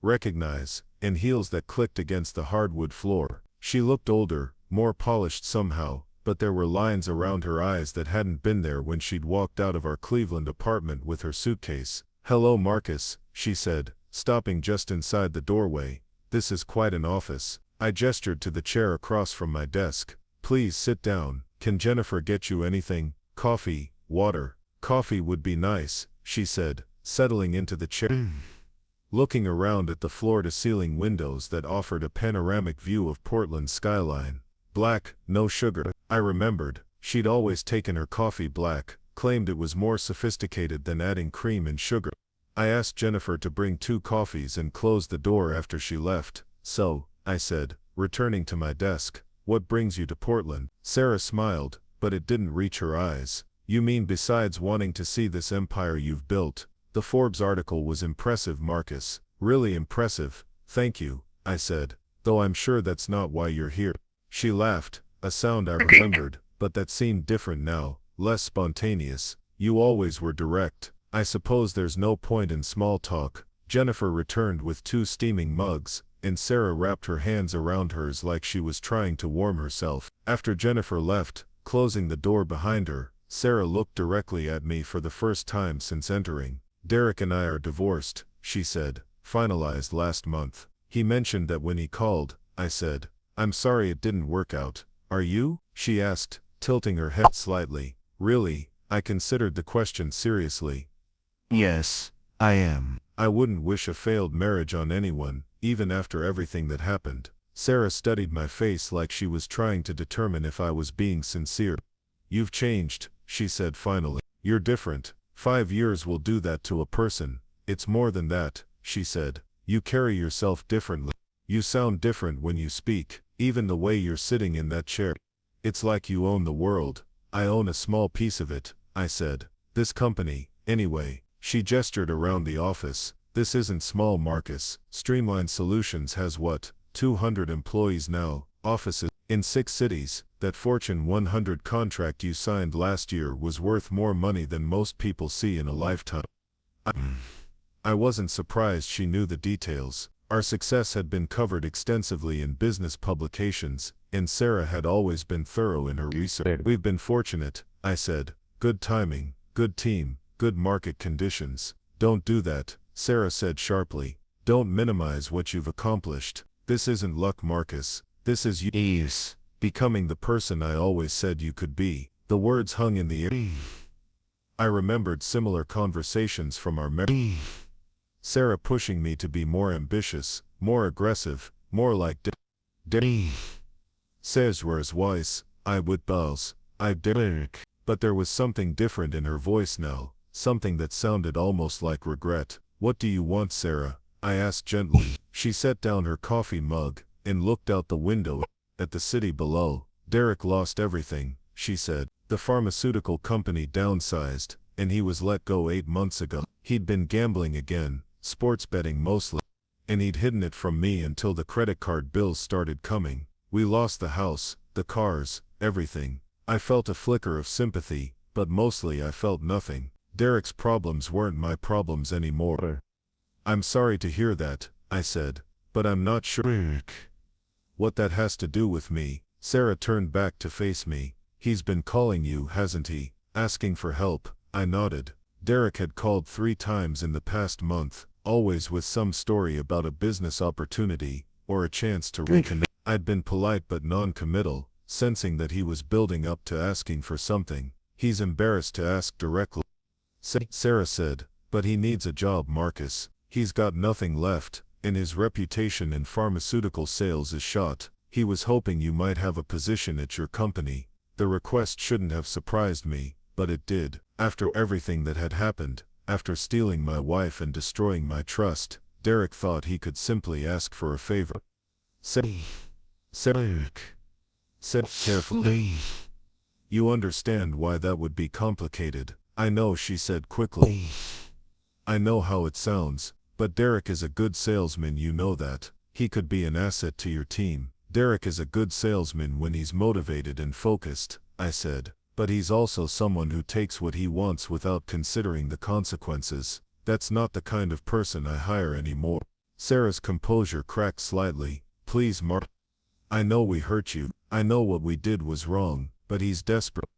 recognize, and heels that clicked against the hardwood floor. She looked older, more polished somehow, but there were lines around her eyes that hadn't been there when she'd walked out of our Cleveland apartment with her suitcase. "Hello, Marcus," she said, stopping just inside the doorway. "This is quite an office." I gestured to the chair across from my desk. "Please sit down. Can Jennifer get you anything? Coffee, water?" "Coffee would be nice," she said, settling into the chair. Looking around at the floor-to-ceiling windows that offered a panoramic view of Portland's skyline. "Black, no sugar." I remembered. She'd always taken her coffee black, claimed it was more sophisticated than adding cream and sugar. I asked Jennifer to bring 2 coffees and closed the door after she left. "So," I said, returning to my desk, "what brings you to Portland?" Sarah smiled, but it didn't reach her eyes. "You mean besides wanting to see this empire you've built?" The Forbes article was impressive, Marcus. "Really impressive, thank you," I said, "though I'm sure that's not why you're here." She laughed, a sound I remembered, but that seemed different now, less spontaneous. "You always were direct. I suppose there's no point in small talk." Jennifer returned with 2 steaming mugs, and Sarah wrapped her hands around hers like she was trying to warm herself. After Jennifer left, closing the door behind her, Sarah looked directly at me for the first time since entering. "Derek and I are divorced," she said, "finalized last month." "He mentioned that when he called," I said. "I'm sorry it didn't work out." "Are you?" she asked, tilting her head slightly. "Really?" I considered the question seriously. "Yes, I am." I wouldn't wish a failed marriage on anyone, even after everything that happened. Sarah studied my face like she was trying to determine if I was being sincere. "You've changed," she said finally. "You're different. 5 years will do that to a person." "It's more than that," she said. "You carry yourself differently. You sound different when you speak, even the way you're sitting in that chair. It's like you own the world." "I own a small piece of it," I said. "This company, anyway." She gestured around the office. "This isn't small, Marcus. Streamline Solutions has what, 200 employees now, offices in 6 cities. That Fortune 100 contract you signed last year was worth more money than most people see in a lifetime." I wasn't surprised she knew the details. Our success had been covered extensively in business publications, and Sarah had always been thorough in her research. "We've been fortunate," I said. "Good timing, good team, good market conditions." "Don't do that," Sarah said sharply. "Don't minimize what you've accomplished. This isn't luck, Marcus. This is you becoming the person I always said you could be." The words hung in the air. I remembered similar conversations from our marriage. Sarah pushing me to be more ambitious, more aggressive, more like Cesar's voice. I would bows. I Derek. But there was something different in her voice now, something that sounded almost like regret. "What do you want, Sarah?" I asked gently. She set down her coffee mug and looked out the window at the city below. "Derek lost everything," she said. "The pharmaceutical company downsized, and he was let go 8 months ago. He'd been gambling again, sports betting mostly, and he'd hidden it from me until the credit card bills started coming. We lost the house, the cars, everything." I felt a flicker of sympathy, but mostly I felt nothing. Derek's problems weren't my problems anymore. "I'm sorry to hear that," I said, "but I'm not sure what that has to do with me." Sarah turned back to face me. "He's been calling you, hasn't he? Asking for help?" I nodded. Derek had called 3 times in the past month, always with some story about a business opportunity, or a chance to reconnect. I'd been polite but non-committal, sensing that he was building up to asking for something. He's embarrassed to ask directly. Sarah said, but he needs a job, Marcus. He's got nothing left, and his reputation in pharmaceutical sales is shot. He was hoping you might have a position at your company. The request shouldn't have surprised me, but it did. After everything that had happened, after stealing my wife and destroying my trust, Derek thought he could simply ask for a favor. Sarah said carefully. You understand why that would be complicated. I know, she said quickly. I know how it sounds, but Derek is a good salesman, you know that. He could be an asset to your team. Derek is a good salesman when he's motivated and focused, I said. But he's also someone who takes what he wants without considering the consequences. That's not the kind of person I hire anymore. Sarah's composure cracked slightly. Please, Mark. I know we hurt you. I know what we did was wrong, but he's desperate.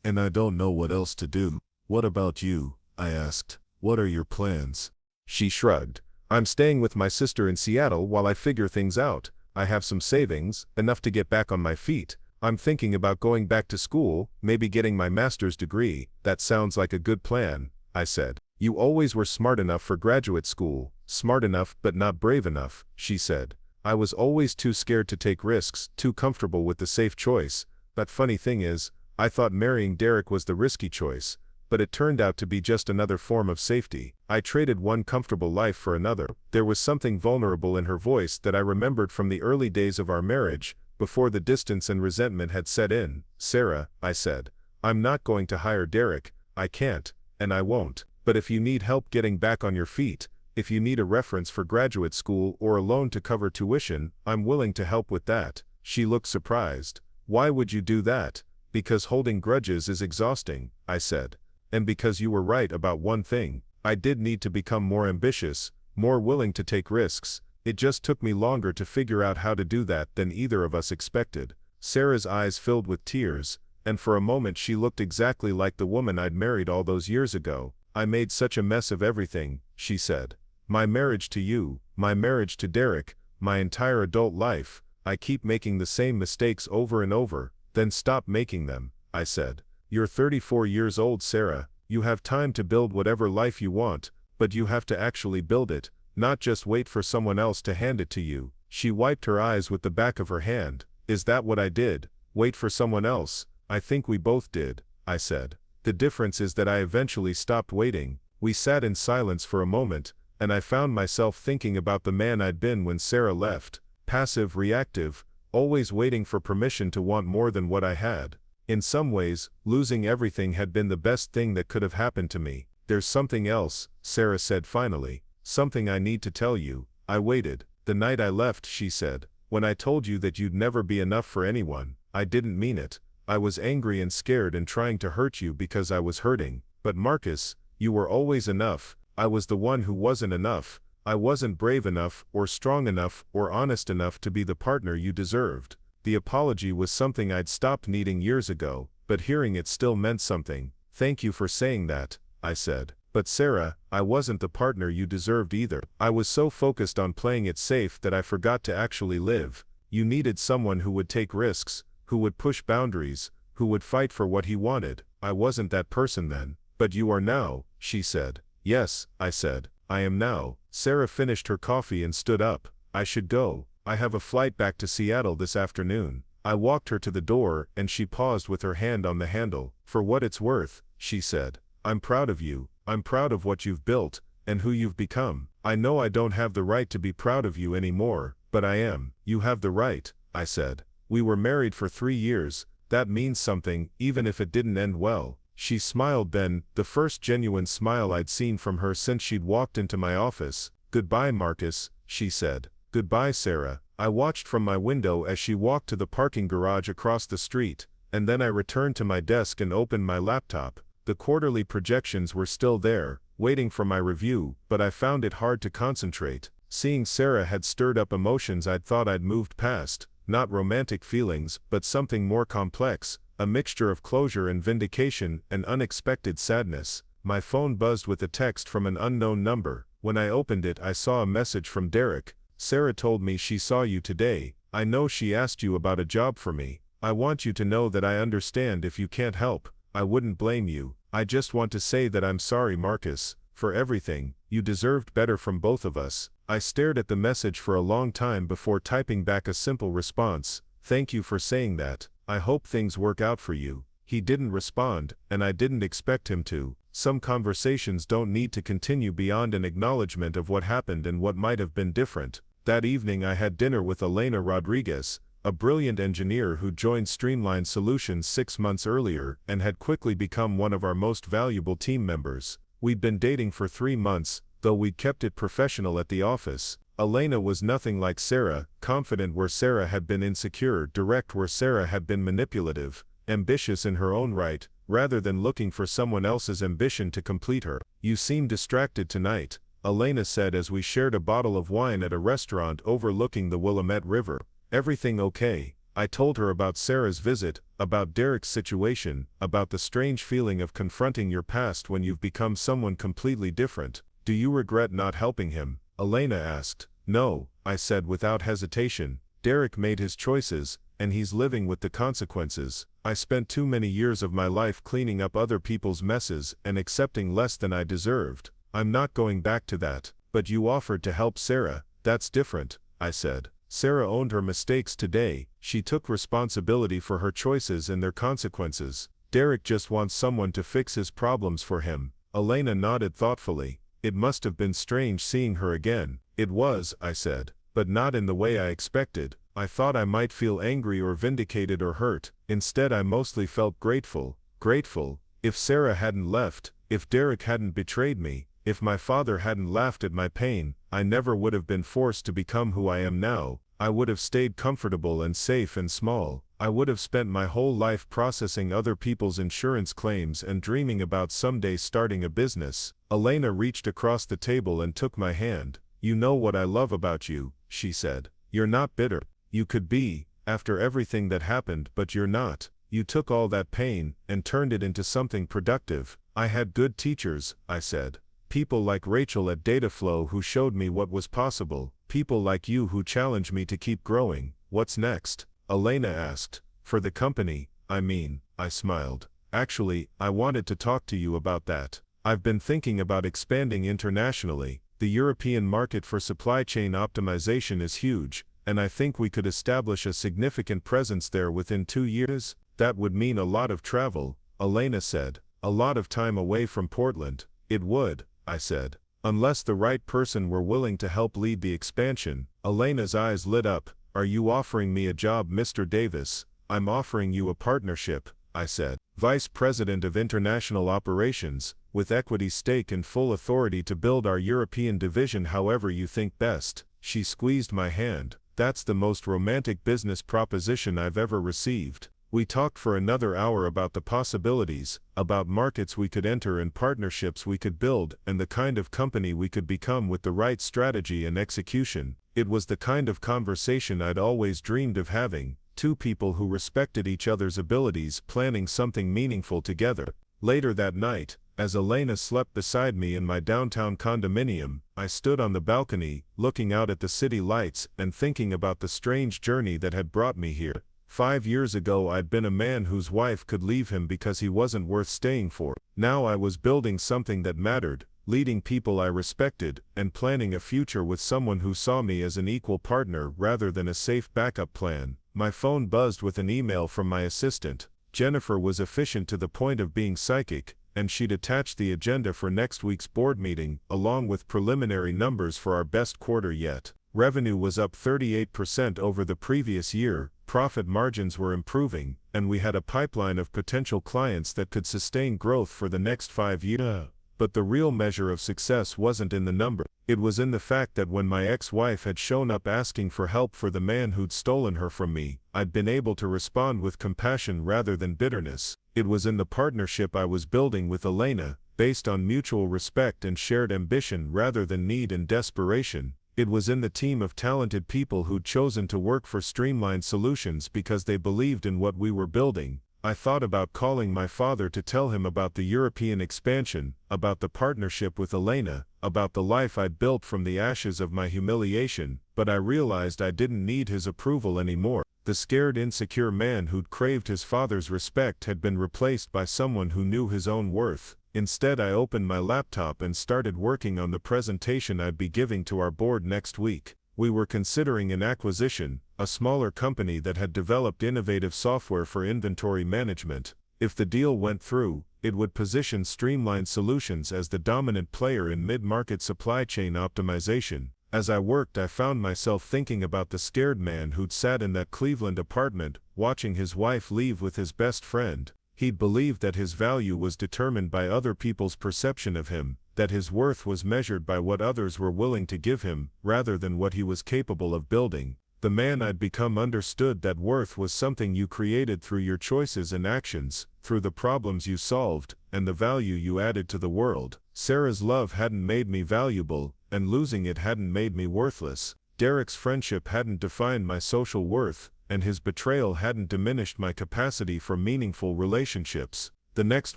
And I don't know what else to do. What about you? I asked. What are your plans? She shrugged. I'm staying with my sister in Seattle while I figure things out. I have some savings, enough to get back on my feet. I'm thinking about going back to school, maybe getting my master's degree. That sounds like a good plan, I said. You always were smart enough for graduate school. Smart enough but not brave enough, she said. I was always too scared to take risks, too comfortable with the safe choice. But funny thing is, I thought marrying Derek was the risky choice, but it turned out to be just another form of safety. I traded one comfortable life for another. There was something vulnerable in her voice that I remembered from the early days of our marriage, before the distance and resentment had set in. Sarah, I said, I'm not going to hire Derek. I can't, and I won't. But if you need help getting back on your feet, if you need a reference for graduate school or a loan to cover tuition, I'm willing to help with that. She looked surprised. Why would you do that? Because holding grudges is exhausting, I said. And because you were right about one thing, I did need to become more ambitious, more willing to take risks. It just took me longer to figure out how to do that than either of us expected. Sarah's eyes filled with tears, and for a moment she looked exactly like the woman I'd married all those years ago. I made such a mess of everything, she said. My marriage to you, my marriage to Derek, my entire adult life. I keep making the same mistakes over and over. Then stop making them, I said. You're 34 years old, Sarah. You have time to build whatever life you want, but you have to actually build it, not just wait for someone else to hand it to you. She wiped her eyes with the back of her hand. Is that what I did? Wait for someone else? I think we both did, I said. The difference is that I eventually stopped waiting. We sat in silence for a moment, and I found myself thinking about the man I'd been when Sarah left. Passive, reactive, always waiting for permission to want more than what I had. In some ways, losing everything had been the best thing that could have happened to me. There's something else, Sarah said finally. Something I need to tell you. I waited. The night I left, she said. When I told you that you'd never be enough for anyone, I didn't mean it. I was angry and scared and trying to hurt you because I was hurting. But Marcus, you were always enough. I was the one who wasn't enough. I wasn't brave enough, or strong enough, or honest enough to be the partner you deserved. The apology was something I'd stopped needing years ago, but hearing it still meant something. Thank you for saying that, I said. But Sarah, I wasn't the partner you deserved either. I was so focused on playing it safe that I forgot to actually live. You needed someone who would take risks, who would push boundaries, who would fight for what he wanted. I wasn't that person then. But you are now, she said. Yes, I said. I am now. Sarah finished her coffee and stood up. I should go. I have a flight back to Seattle this afternoon. I walked her to the door, and she paused with her hand on the handle. For what it's worth, she said. I'm proud of you. I'm proud of what you've built, and who you've become. I know I don't have the right to be proud of you anymore, but I am. You have the right, I said. We were married for 3 years. That means something, even if it didn't end well. She smiled then, the first genuine smile I'd seen from her since she'd walked into my office. Goodbye, Marcus, she said. Goodbye, Sarah. I watched from my window as she walked to the parking garage across the street, and then I returned to my desk and opened my laptop. The quarterly projections were still there, waiting for my review, but I found it hard to concentrate. Seeing Sarah had stirred up emotions I'd thought I'd moved past, not romantic feelings, but something more complex, a mixture of closure and vindication and unexpected sadness. My phone buzzed with a text from an unknown number. When I opened it, I saw a message from Derek. Sarah told me she saw you today. I know she asked you about a job for me. I want you to know that I understand if you can't help. I wouldn't blame you. I just want to say that I'm sorry, Marcus, for everything. You deserved better from both of us. I stared at the message for a long time before typing back a simple response. Thank you for saying that. I hope things work out for you. He didn't respond, and I didn't expect him to. Some conversations don't need to continue beyond an acknowledgement of what happened and what might have been different. That evening I had dinner with Elena Rodriguez, a brilliant engineer who joined Streamline Solutions 6 months earlier and had quickly become one of our most valuable team members. We'd been dating for 3 months, though we'd kept it professional at the office. Elena was nothing like Sarah, confident where Sarah had been insecure, direct where Sarah had been manipulative, ambitious in her own right, rather than looking for someone else's ambition to complete her. You seem distracted tonight, Elena said as we shared a bottle of wine at a restaurant overlooking the Willamette River. Everything okay? I told her about Sarah's visit, about Derek's situation, about the strange feeling of confronting your past when you've become someone completely different. Do you regret not helping him? Elena asked. No, I said without hesitation. Derek made his choices, and he's living with the consequences. I spent too many years of my life cleaning up other people's messes and accepting less than I deserved. I'm not going back to that. But you offered to help Sarah. That's different, I said. Sarah owned her mistakes today. She took responsibility for her choices and their consequences. Derek just wants someone to fix his problems for him. Elena nodded thoughtfully. It must have been strange seeing her again. It was, I said, but not in the way I expected. I thought I might feel angry or vindicated or hurt. Instead, I mostly felt grateful. Grateful. If Sarah hadn't left, if Derek hadn't betrayed me, if my father hadn't laughed at my pain, I never would have been forced to become who I am now. I would have stayed comfortable and safe and small. I would have spent my whole life processing other people's insurance claims and dreaming about someday starting a business. Elena reached across the table and took my hand. You know what I love about you, she said. You're not bitter. You could be, after everything that happened, but you're not. You took all that pain and turned it into something productive. I had good teachers, I said. People like Rachel at Dataflow who showed me what was possible. People like you who challenged me to keep growing. What's next? Elena asked. For the company, I mean, I smiled. Actually, I wanted to talk to you about that. I've been thinking about expanding internationally. The European market for supply chain optimization is huge, and I think we could establish a significant presence there within 2 years. That would mean a lot of travel, Elena said. A lot of time away from Portland. It would, I said. Unless the right person were willing to help lead the expansion. Elena's eyes lit up. Are you offering me a job, Mr. Davis? I'm offering you a partnership, I said. Vice President of International Operations, with equity stake and full authority to build our European division however you think best. She squeezed my hand. That's the most romantic business proposition I've ever received. We talked for another hour about the possibilities, about markets we could enter and partnerships we could build, and the kind of company we could become with the right strategy and execution. It was the kind of conversation I'd always dreamed of having, two people who respected each other's abilities planning something meaningful together. Later that night, as Elena slept beside me in my downtown condominium, I stood on the balcony, looking out at the city lights and thinking about the strange journey that had brought me here. 5 years ago I'd been a man whose wife could leave him because he wasn't worth staying for. Now I was building something that mattered, leading people I respected, and planning a future with someone who saw me as an equal partner rather than a safe backup plan. My phone buzzed with an email from my assistant. Jennifer was efficient to the point of being psychic, and she'd attached the agenda for next week's board meeting, along with preliminary numbers for our best quarter yet. Revenue was up 38% over the previous year, profit margins were improving, and we had a pipeline of potential clients that could sustain growth for the next 5 years. But the real measure of success wasn't in the number. It was in the fact that when my ex-wife had shown up asking for help for the man who'd stolen her from me, I'd been able to respond with compassion rather than bitterness. It was in the partnership I was building with Elena, based on mutual respect and shared ambition rather than need and desperation. It was in the team of talented people who'd chosen to work for Streamline Solutions because they believed in what we were building. I thought about calling my father to tell him about the European expansion, about the partnership with Elena, about the life I'd built from the ashes of my humiliation, but I realized I didn't need his approval anymore. The scared, insecure man who'd craved his father's respect had been replaced by someone who knew his own worth. Instead, I opened my laptop and started working on the presentation I'd be giving to our board next week. We were considering an acquisition, a smaller company that had developed innovative software for inventory management. If the deal went through, it would position Streamline Solutions as the dominant player in mid-market supply chain optimization. As I worked, I found myself thinking about the scared man who'd sat in that Cleveland apartment, watching his wife leave with his best friend. He'd believed that his value was determined by other people's perception of him, that his worth was measured by what others were willing to give him, rather than what he was capable of building. The man I'd become understood that worth was something you created through your choices and actions, through the problems you solved, and the value you added to the world. Sarah's love hadn't made me valuable, and losing it hadn't made me worthless. Derek's friendship hadn't defined my social worth, and his betrayal hadn't diminished my capacity for meaningful relationships. The next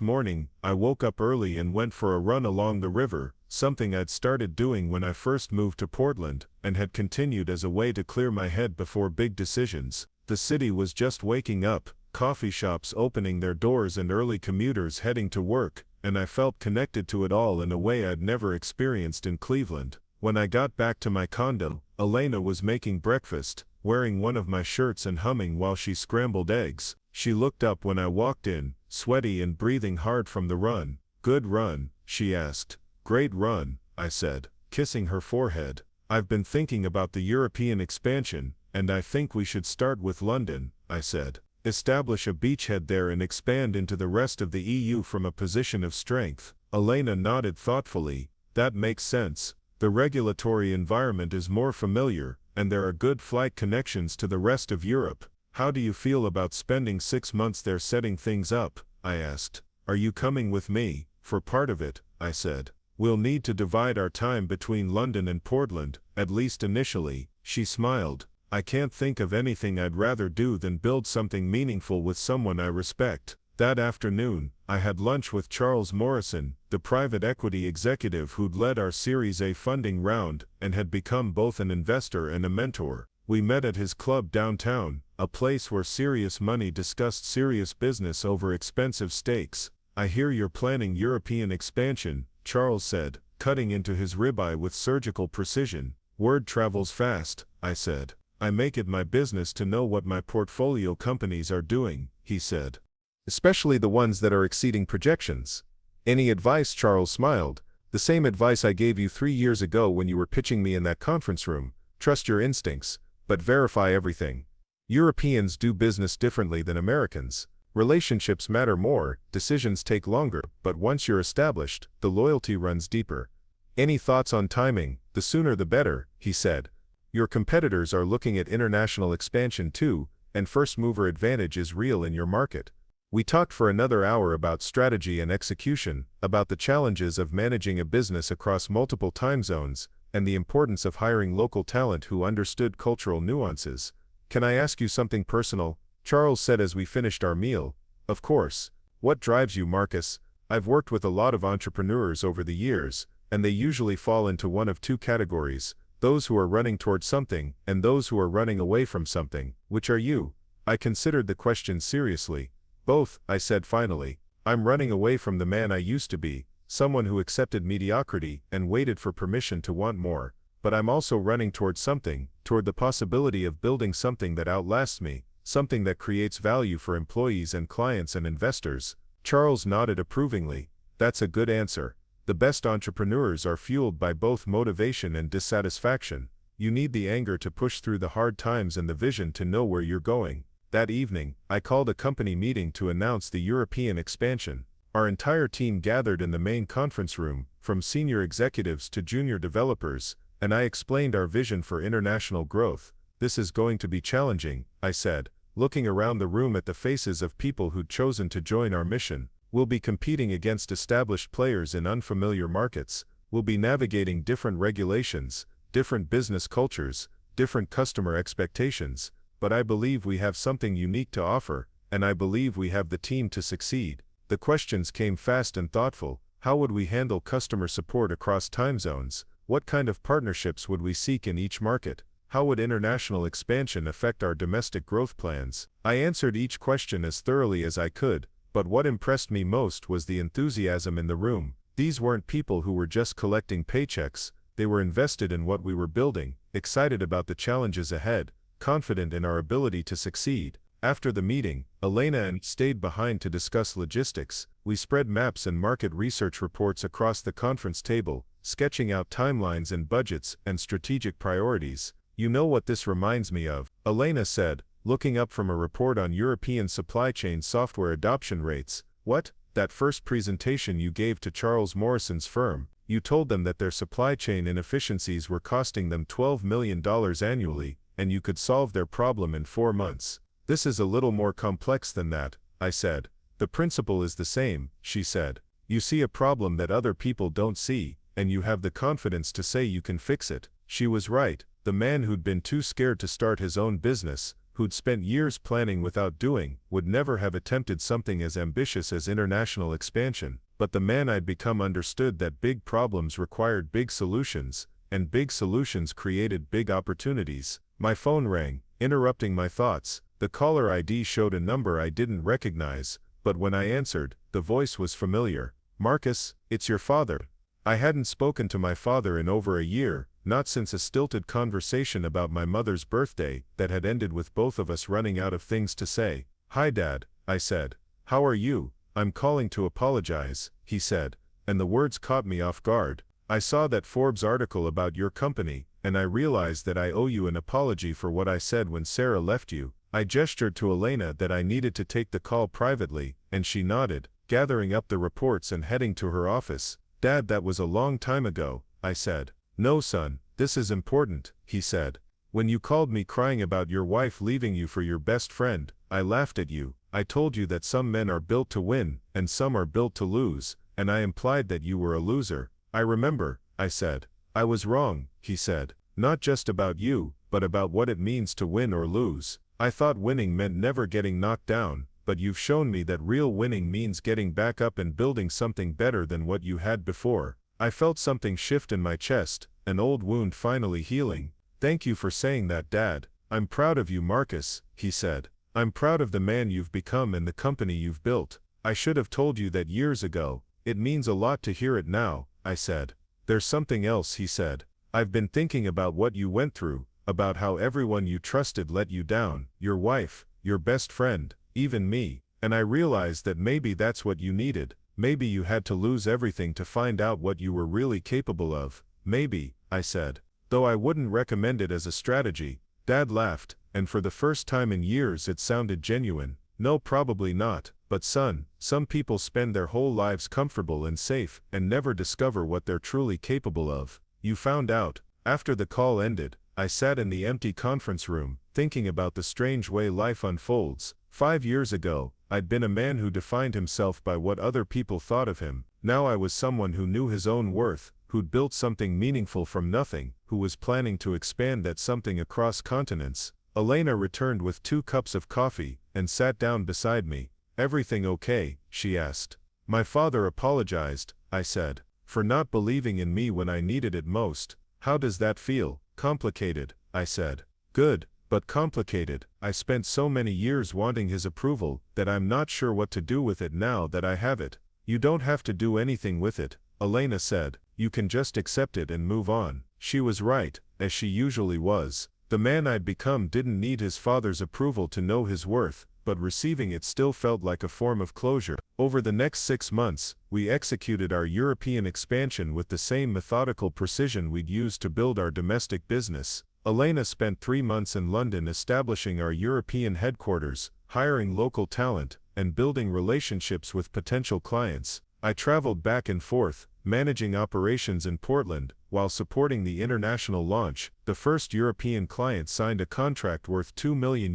morning, I woke up early and went for a run along the river, something I'd started doing when I first moved to Portland, and had continued as a way to clear my head before big decisions. The city was just waking up, coffee shops opening their doors and early commuters heading to work, and I felt connected to it all in a way I'd never experienced in Cleveland. When I got back to my condo, Elena was making breakfast, wearing one of my shirts and humming while she scrambled eggs. She looked up when I walked in, sweaty and breathing hard from the run. "Good run?" she asked. "Great run," I said, kissing her forehead. "I've been thinking about the European expansion, and I think we should start with London," I said. "Establish a beachhead there and expand into the rest of the EU from a position of strength." Elena nodded thoughtfully. "That makes sense. The regulatory environment is more familiar, and there are good flight connections to the rest of Europe. How do you feel about spending 6 months there setting things up?" I asked. "Are you coming with me?" "For part of it," I said. "We'll need to divide our time between London and Portland, at least initially." She smiled. "I can't think of anything I'd rather do than build something meaningful with someone I respect." That afternoon, I had lunch with Charles Morrison, the private equity executive who'd led our Series A funding round and had become both an investor and a mentor. We met at his club downtown, a place where serious money discussed serious business over expensive steaks. "I hear you're planning European expansion," Charles said, cutting into his ribeye with surgical precision. "Word travels fast," I said. "I make it my business to know what my portfolio companies are doing," he said. "Especially the ones that are exceeding projections." "Any advice?" Charles smiled. "The same advice I gave you 3 years ago when you were pitching me in that conference room. Trust your instincts, but verify everything. Europeans do business differently than Americans. Relationships matter more, decisions take longer, but once you're established, the loyalty runs deeper." "Any thoughts on timing? The sooner the better," he said. "Your competitors are looking at international expansion too, and first-mover advantage is real in your market." We talked for another hour about strategy and execution, about the challenges of managing a business across multiple time zones, and the importance of hiring local talent who understood cultural nuances. "Can I ask you something personal?" Charles said as we finished our meal. "Of course. What drives you, Marcus?" "I've worked with a lot of entrepreneurs over the years, and they usually fall into one of two categories: those who are running toward something, and those who are running away from something. Which are you?" I considered the question seriously. "Both," I said finally. "I'm running away from the man I used to be, someone who accepted mediocrity and waited for permission to want more. But I'm also running toward something, toward the possibility of building something that outlasts me, something that creates value for employees and clients and investors." Charles nodded approvingly. "That's a good answer. The best entrepreneurs are fueled by both motivation and dissatisfaction. You need the anger to push through the hard times and the vision to know where you're going." That evening, I called a company meeting to announce the European expansion. Our entire team gathered in the main conference room, from senior executives to junior developers, and I explained our vision for international growth. "This is going to be challenging," I said, looking around the room at the faces of people who'd chosen to join our mission. "We'll be competing against established players in unfamiliar markets. We'll be navigating different regulations, different business cultures, different customer expectations. But I believe we have something unique to offer, and I believe we have the team to succeed." The questions came fast and thoughtful. How would we handle customer support across time zones? What kind of partnerships would we seek in each market? How would international expansion affect our domestic growth plans? I answered each question as thoroughly as I could, but what impressed me most was the enthusiasm in the room. These weren't people who were just collecting paychecks, they were invested in what we were building, excited about the challenges ahead, confident in our ability to succeed. After the meeting, Elena and I stayed behind to discuss logistics. We spread maps and market research reports across the conference table, sketching out timelines and budgets and strategic priorities. You know what this reminds me of? Elena said, looking up from a report on European supply chain software adoption rates. What? That first presentation you gave to Charles Morrison's firm. You told them that their supply chain inefficiencies were costing them $12 million annually, and you could solve their problem in 4 months. This is a little more complex than that, I said. The principle is the same, she said. You see a problem that other people don't see, and you have the confidence to say you can fix it. She was right. The man who'd been too scared to start his own business, who'd spent years planning without doing, would never have attempted something as ambitious as international expansion. But the man I'd become understood that big problems required big solutions, and big solutions created big opportunities. My phone rang, interrupting my thoughts. The caller ID showed a number I didn't recognize, but when I answered, the voice was familiar. Marcus, it's your father. I hadn't spoken to my father in over a year, not since a stilted conversation about my mother's birthday that had ended with both of us running out of things to say. Hi Dad, I said. How are you? I'm calling to apologize, he said, and the words caught me off guard. I saw that Forbes article about your company, and I realized that I owe you an apology for what I said when Sarah left you. I gestured to Elena that I needed to take the call privately, and she nodded, gathering up the reports and heading to her office. Dad, that was a long time ago, I said. No son, this is important, he said. When you called me crying about your wife leaving you for your best friend, I laughed at you. I told you that some men are built to win, and some are built to lose, and I implied that you were a loser. I remember, I said. I was wrong, he said. Not just about you, but about what it means to win or lose. I thought winning meant never getting knocked down, but you've shown me that real winning means getting back up and building something better than what you had before. I felt something shift in my chest, an old wound finally healing. Thank you for saying that, Dad. I'm proud of you, Marcus, he said. I'm proud of the man you've become and the company you've built. I should have told you that years ago. It means a lot to hear it now, I said. There's something else, he said. I've been thinking about what you went through, about how everyone you trusted let you down, your wife, your best friend, even me, and I realized that maybe that's what you needed. Maybe you had to lose everything to find out what you were really capable of. Maybe, I said. Though I wouldn't recommend it as a strategy. Dad laughed, and for the first time in years it sounded genuine. No, probably not, but son, some people spend their whole lives comfortable and safe and never discover what they're truly capable of. You found out. After the call ended, I sat in the empty conference room, thinking about the strange way life unfolds. 5 years ago, I'd been a man who defined himself by what other people thought of him. Now I was someone who knew his own worth, who'd built something meaningful from nothing, who was planning to expand that something across continents. Elena returned with 2 cups of coffee, and sat down beside me. Everything okay? She asked. My father apologized, I said, for not believing in me when I needed it most. How does that feel? Complicated, I said. Good, but complicated. I spent so many years wanting his approval that I'm not sure what to do with it now that I have it. You don't have to do anything with it, Elena said. You can just accept it and move on. She was right, as she usually was. The man I'd become didn't need his father's approval to know his worth, but receiving it still felt like a form of closure. Over the next 6 months, we executed our European expansion with the same methodical precision we'd used to build our domestic business. Elena spent 3 months in London establishing our European headquarters, hiring local talent, and building relationships with potential clients. I traveled back and forth, managing operations in Portland, while supporting the international launch. The first European client signed a contract worth €2 million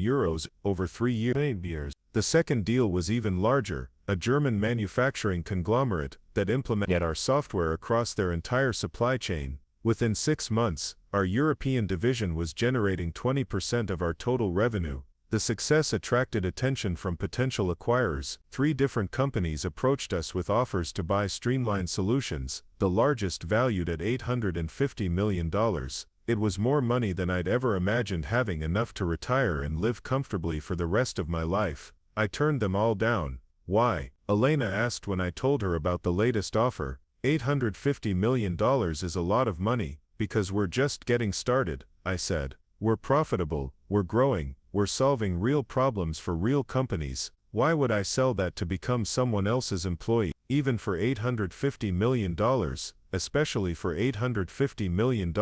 over 3 years. The second deal was even larger, a German manufacturing conglomerate that implemented our software across their entire supply chain. Within 6 months, our European division was generating 20% of our total revenue. The success attracted attention from potential acquirers. 3 different companies approached us with offers to buy Streamline Solutions, the largest valued at $850 million. It was more money than I'd ever imagined having, enough to retire and live comfortably for the rest of my life. I turned them all down. Why? Elena asked when I told her about the latest offer. $850 million is a lot of money, because we're just getting started, I said. We're profitable, we're growing, we're solving real problems for real companies. Why would I sell that to become someone else's employee, even for $850 million, especially for $850 million,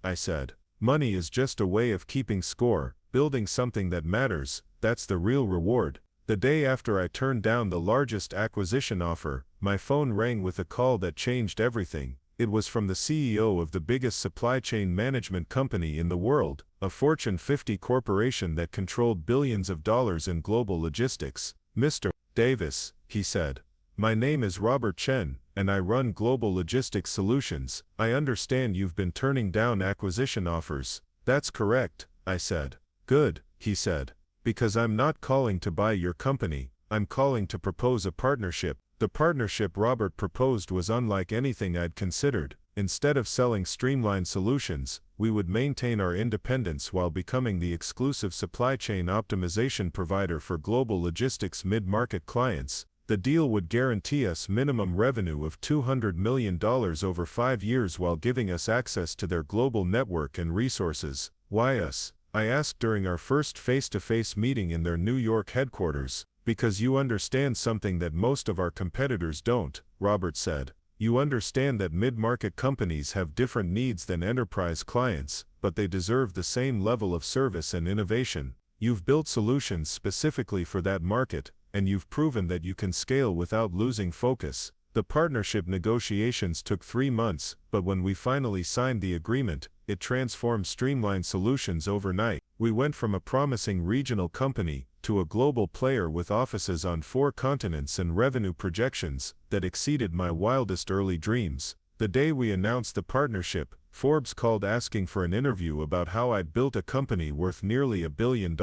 I said. Money is just a way of keeping score, building something that matters, that's the real reward. The day after I turned down the largest acquisition offer, my phone rang with a call that changed everything. It was from the CEO of the biggest supply chain management company in the world, a Fortune 50 corporation that controlled billions of dollars in global logistics. Mr. Davis, he said. My name is Robert Chen, and I run Global Logistics Solutions. I understand you've been turning down acquisition offers. That's correct, I said. Good, he said. Because I'm not calling to buy your company, I'm calling to propose a partnership. The partnership Robert proposed was unlike anything I'd considered. Instead of selling streamlined solutions, we would maintain our independence while becoming the exclusive supply chain optimization provider for global logistics mid-market clients. The deal would guarantee us minimum revenue of $200 million over 5 years while giving us access to their global network and resources. Why us? I asked during our first face-to-face meeting in their New York headquarters. Because you understand something that most of our competitors don't, Robert said. You understand that mid-market companies have different needs than enterprise clients, but they deserve the same level of service and innovation. You've built solutions specifically for that market, and you've proven that you can scale without losing focus. The partnership negotiations took 3 months, but when we finally signed the agreement, it transformed Streamlined Solutions overnight. We went from a promising regional company to a global player with offices on 4 continents and revenue projections that exceeded my wildest early dreams. The day we announced the partnership, Forbes called asking for an interview about how I'd built a company worth nearly $1 billion.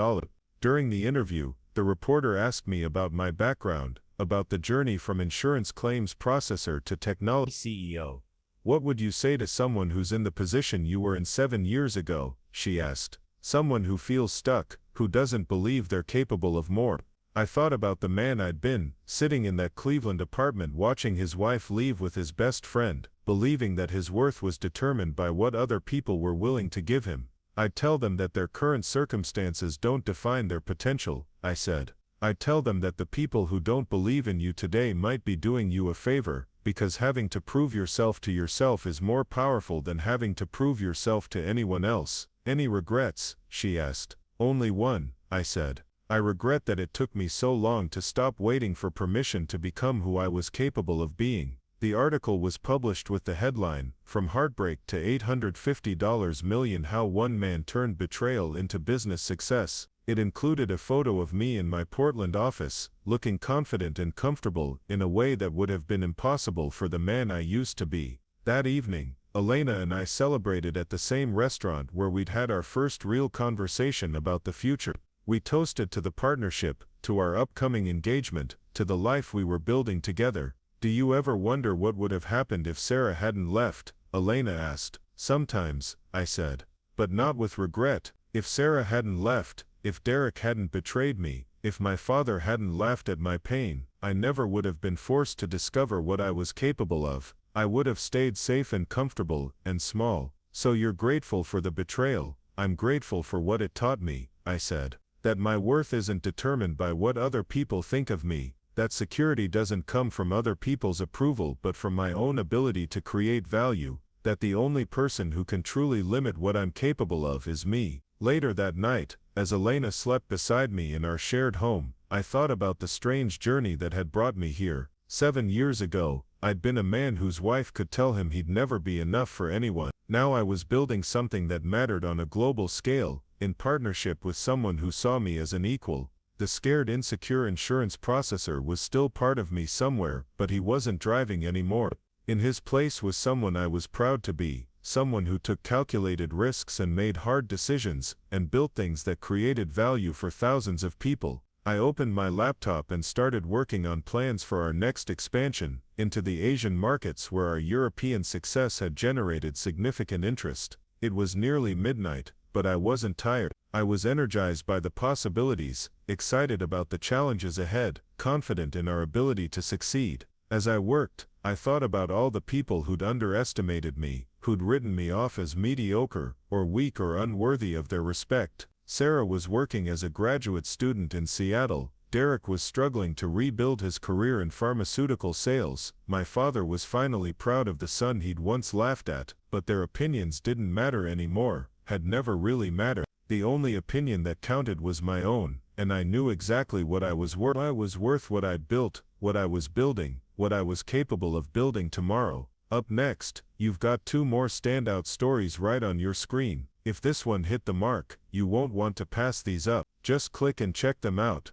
During the interview, the reporter asked me about my background, about the journey from insurance claims processor to technology CEO. What would you say to someone who's in the position you were in 7 years ago? She asked. Someone who feels stuck, who doesn't believe they're capable of more. I thought about the man I'd been, sitting in that Cleveland apartment watching his wife leave with his best friend, believing that his worth was determined by what other people were willing to give him. I'd tell them that their current circumstances don't define their potential, I said. I'd tell them that the people who don't believe in you today might be doing you a favor, because having to prove yourself to yourself is more powerful than having to prove yourself to anyone else. Any regrets? She asked. Only one, I said. I regret that it took me so long to stop waiting for permission to become who I was capable of being. The article was published with the headline, From Heartbreak to $850 Million: How One Man Turned Betrayal into Business Success. It included a photo of me in my Portland office, looking confident and comfortable in a way that would have been impossible for the man I used to be. That evening, Elena and I celebrated at the same restaurant where we'd had our first real conversation about the future. We toasted to the partnership, to our upcoming engagement, to the life we were building together. Do you ever wonder what would have happened if Sarah hadn't left? Elena asked. Sometimes, I said. But not with regret. If Sarah hadn't left, if Derek hadn't betrayed me, if my father hadn't laughed at my pain, I never would have been forced to discover what I was capable of. I would have stayed safe and comfortable and small. So you're grateful for the betrayal. I'm grateful for what it taught me, I said. That my worth isn't determined by what other people think of me. That security doesn't come from other people's approval but from my own ability to create value. That the only person who can truly limit what I'm capable of is me. Later that night, as Elena slept beside me in our shared home, I thought about the strange journey that had brought me here. 7 years ago, I'd been a man whose wife could tell him he'd never be enough for anyone. Now I was building something that mattered on a global scale, in partnership with someone who saw me as an equal. The scared, insecure insurance processor was still part of me somewhere, but he wasn't driving anymore. In his place was someone I was proud to be, someone who took calculated risks and made hard decisions, and built things that created value for thousands of people. I opened my laptop and started working on plans for our next expansion, into the Asian markets where our European success had generated significant interest. It was nearly midnight, but I wasn't tired. I was energized by the possibilities, excited about the challenges ahead, confident in our ability to succeed. As I worked, I thought about all the people who'd underestimated me, who'd written me off as mediocre, or weak or unworthy of their respect. Sarah was working as a graduate student in Seattle. Derek was struggling to rebuild his career in pharmaceutical sales. My father was finally proud of the son he'd once laughed at, but their opinions didn't matter anymore, had never really mattered. The only opinion that counted was my own, and I knew exactly what I was worth. I was worth what I'd built, what I was building, what I was capable of building tomorrow. Up next, you've got 2 more standout stories right on your screen. If this one hit the mark, you won't want to pass these up. Just click and check them out.